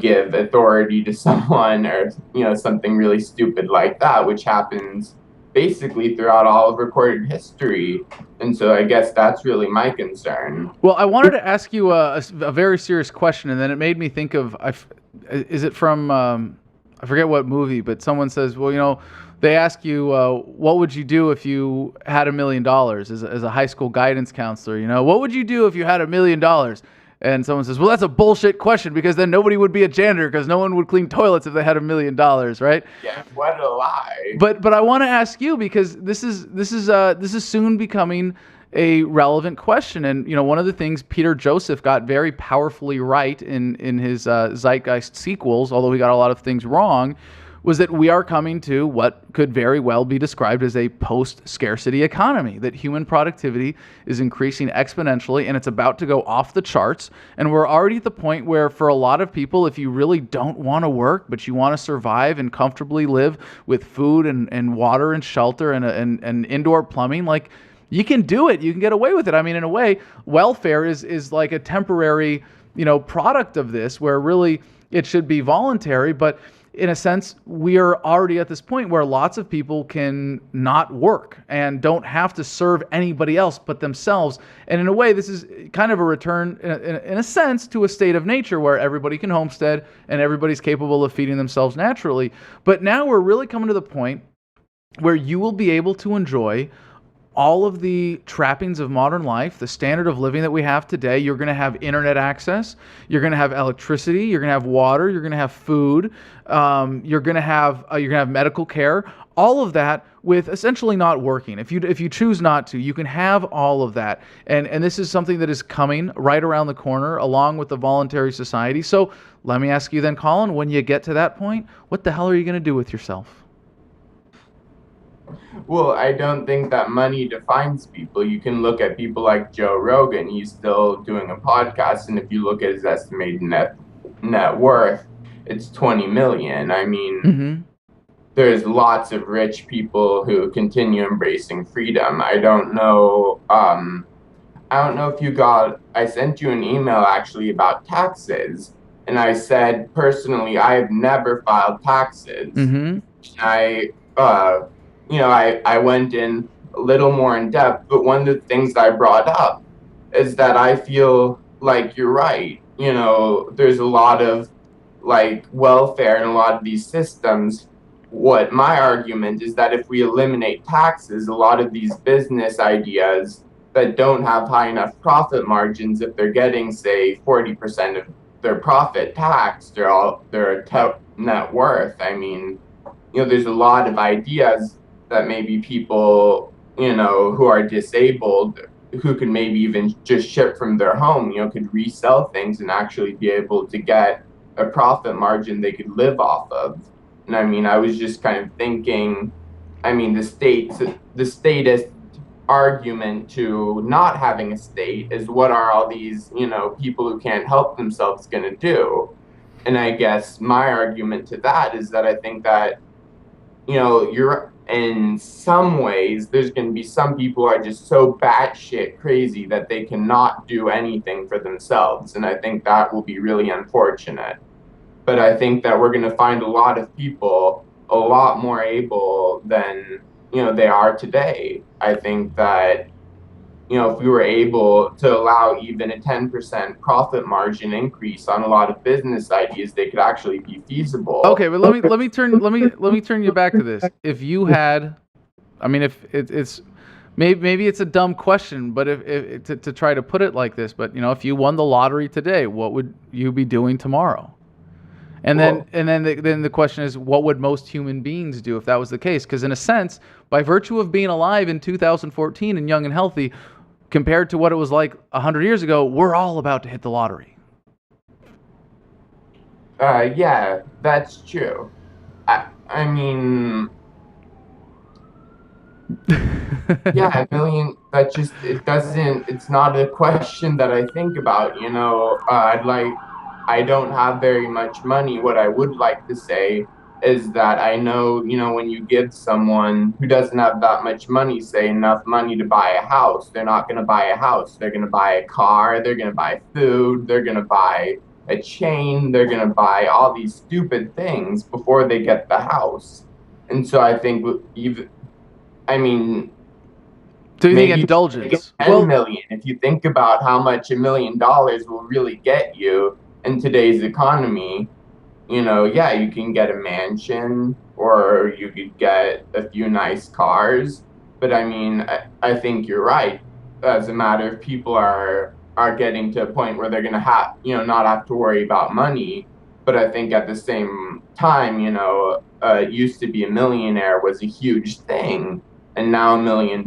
Speaker 8: give authority to someone, or, something really stupid like that, which happens basically throughout all of recorded history. And so I guess that's really my concern.
Speaker 1: Well, I wanted to ask you a very serious question, and then it made me think of, is it from, I forget what movie, but someone says, well, they ask you, what would you do if you had $1 million as a high school guidance counselor? What would you do if you had $1 million? And someone says, well, that's a bullshit question, because then nobody would be a janitor, because no one would clean toilets if they had $1 million, right?
Speaker 8: Yeah, what a lie.
Speaker 1: But I want to ask you, because this is soon becoming a relevant question. And one of the things Peter Joseph got very powerfully right in his Zeitgeist sequels, although he got a lot of things wrong, was that we are coming to what could very well be described as a post-scarcity economy, that human productivity is increasing exponentially and it's about to go off the charts. And we're already at the point where, for a lot of people, if you really don't want to work, but you want to survive and comfortably live with food and water and shelter and indoor plumbing, like, you can do it. You can get away with it. I mean, in a way, welfare is like a temporary, product of this, where really it should be voluntary, but in a sense, we are already at this point where lots of people can not work and don't have to serve anybody else but themselves. And in a way, this is kind of a return, in a sense, to a state of nature where everybody can homestead and everybody's capable of feeding themselves naturally. But now we're really coming to the point where you will be able to enjoy all of the trappings of modern life, the standard of living that we have today. You're going to have internet access, you're going to have electricity, you're going to have water, you're going to have food, you're going to have medical care, all of that with essentially not working. If you choose not to, you can have all of that. And this is something that is coming right around the corner, along with the voluntary society. So let me ask you then, Colin, when you get to that point, what the hell are you going to do with yourself?
Speaker 8: Well, I don't think that money defines people. You can look at people like Joe Rogan. He's still doing a podcast, and if you look at his estimated net worth, it's 20 million. I mean, there's lots of rich people who continue embracing freedom. I don't know if you got, I sent you an email actually about taxes, and I said, personally, I have never filed taxes. I went in a little more in depth, but one of the things I brought up is that I feel like you're right. There's a lot of like welfare in a lot of these systems. What my argument is that if we eliminate taxes, a lot of these business ideas that don't have high enough profit margins, if they're getting, say, 40% of their profit taxed, their net worth. I mean, there's a lot of ideas that maybe people, who are disabled, who can maybe even just ship from their home, could resell things and actually be able to get a profit margin they could live off of. And I mean, I was just kind of thinking, I mean, the statist argument to not having a state is, what are all these, people who can't help themselves going to do? And I guess my argument to that is that I think that, you're in some ways, there's going to be some people who are just so batshit crazy that they cannot do anything for themselves. And I think that will be really unfortunate. But I think that we're going to find a lot of people a lot more able than, they are today. I think that, if we were able to allow even a 10% profit margin increase on a lot of business ideas, they could actually be feasible.
Speaker 1: Okay, but let me turn you back to this. If you had, I mean, if it's maybe it's a dumb question, but if to try to put it like this, but if you won the lottery today, what would you be doing tomorrow? And then the question is, what would most human beings do if that was the case? Because in a sense, by virtue of being alive in 2014 and young and healthy, compared to what it was like 100 years ago, we're all about to hit the lottery.
Speaker 8: Yeah, that's true. I mean, yeah, $1 million, it's not a question that I think about, I don't have very much money. What I would like to say is that I know, when you give someone who doesn't have that much money, say, enough money to buy a house, they're not going to buy a house. They're going to buy a car. They're going to buy food. They're going to buy a chain. They're going to buy all these stupid things before they get the house. And so I think so you think
Speaker 1: indulgence?
Speaker 8: 10 million. If you think about how much $1 million will really get you in today's economy, yeah, you can get a mansion or you could get a few nice cars. But I mean, I think you're right. As a matter of people are getting to a point where they're going to have, not have to worry about money. But I think at the same time, it used to be a millionaire was a huge thing. And now $1 million,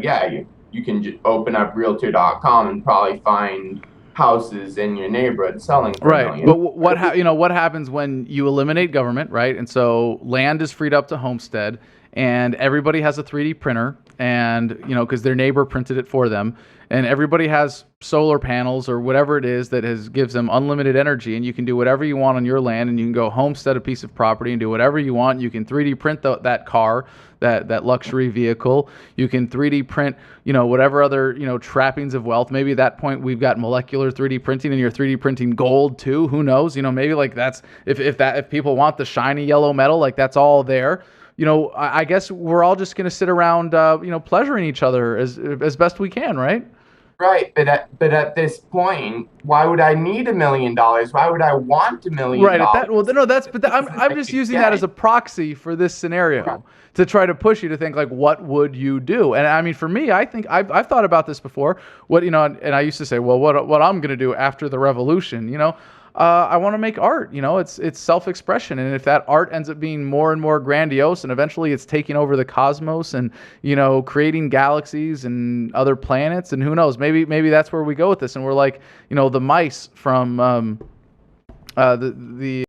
Speaker 8: yeah, you can open up realtor.com and probably find houses in your neighborhood selling for $1 million.
Speaker 1: But what happens when you eliminate government, right? And so land is freed up to homestead, and everybody has a 3D printer, and because their neighbor printed it for them, and everybody has solar panels or whatever it is that gives them unlimited energy, and you can do whatever you want on your land, and you can go homestead a piece of property and do whatever you want. You can 3D print that car, that luxury vehicle. You can 3D print, whatever other, trappings of wealth. Maybe at that point we've got molecular 3D printing, and you're 3D printing gold too. Who knows? Maybe like that's if people want the shiny yellow metal, like that's all there. I guess we're all just going to sit around, pleasuring each other as best we can, right?
Speaker 8: Right, but at this point, why would I need $1 million? Why would I want $1 million?
Speaker 1: Right. I'm just using that as a proxy for this scenario to try to push you to think like, what would you do? And I mean, for me, I think I've thought about this before. And I used to say, well, what I'm going to do after the revolution, I want to make art. It's self-expression, and if that art ends up being more and more grandiose, and eventually it's taking over the cosmos, and creating galaxies and other planets, and who knows, maybe that's where we go with this, and we're like, the mice from the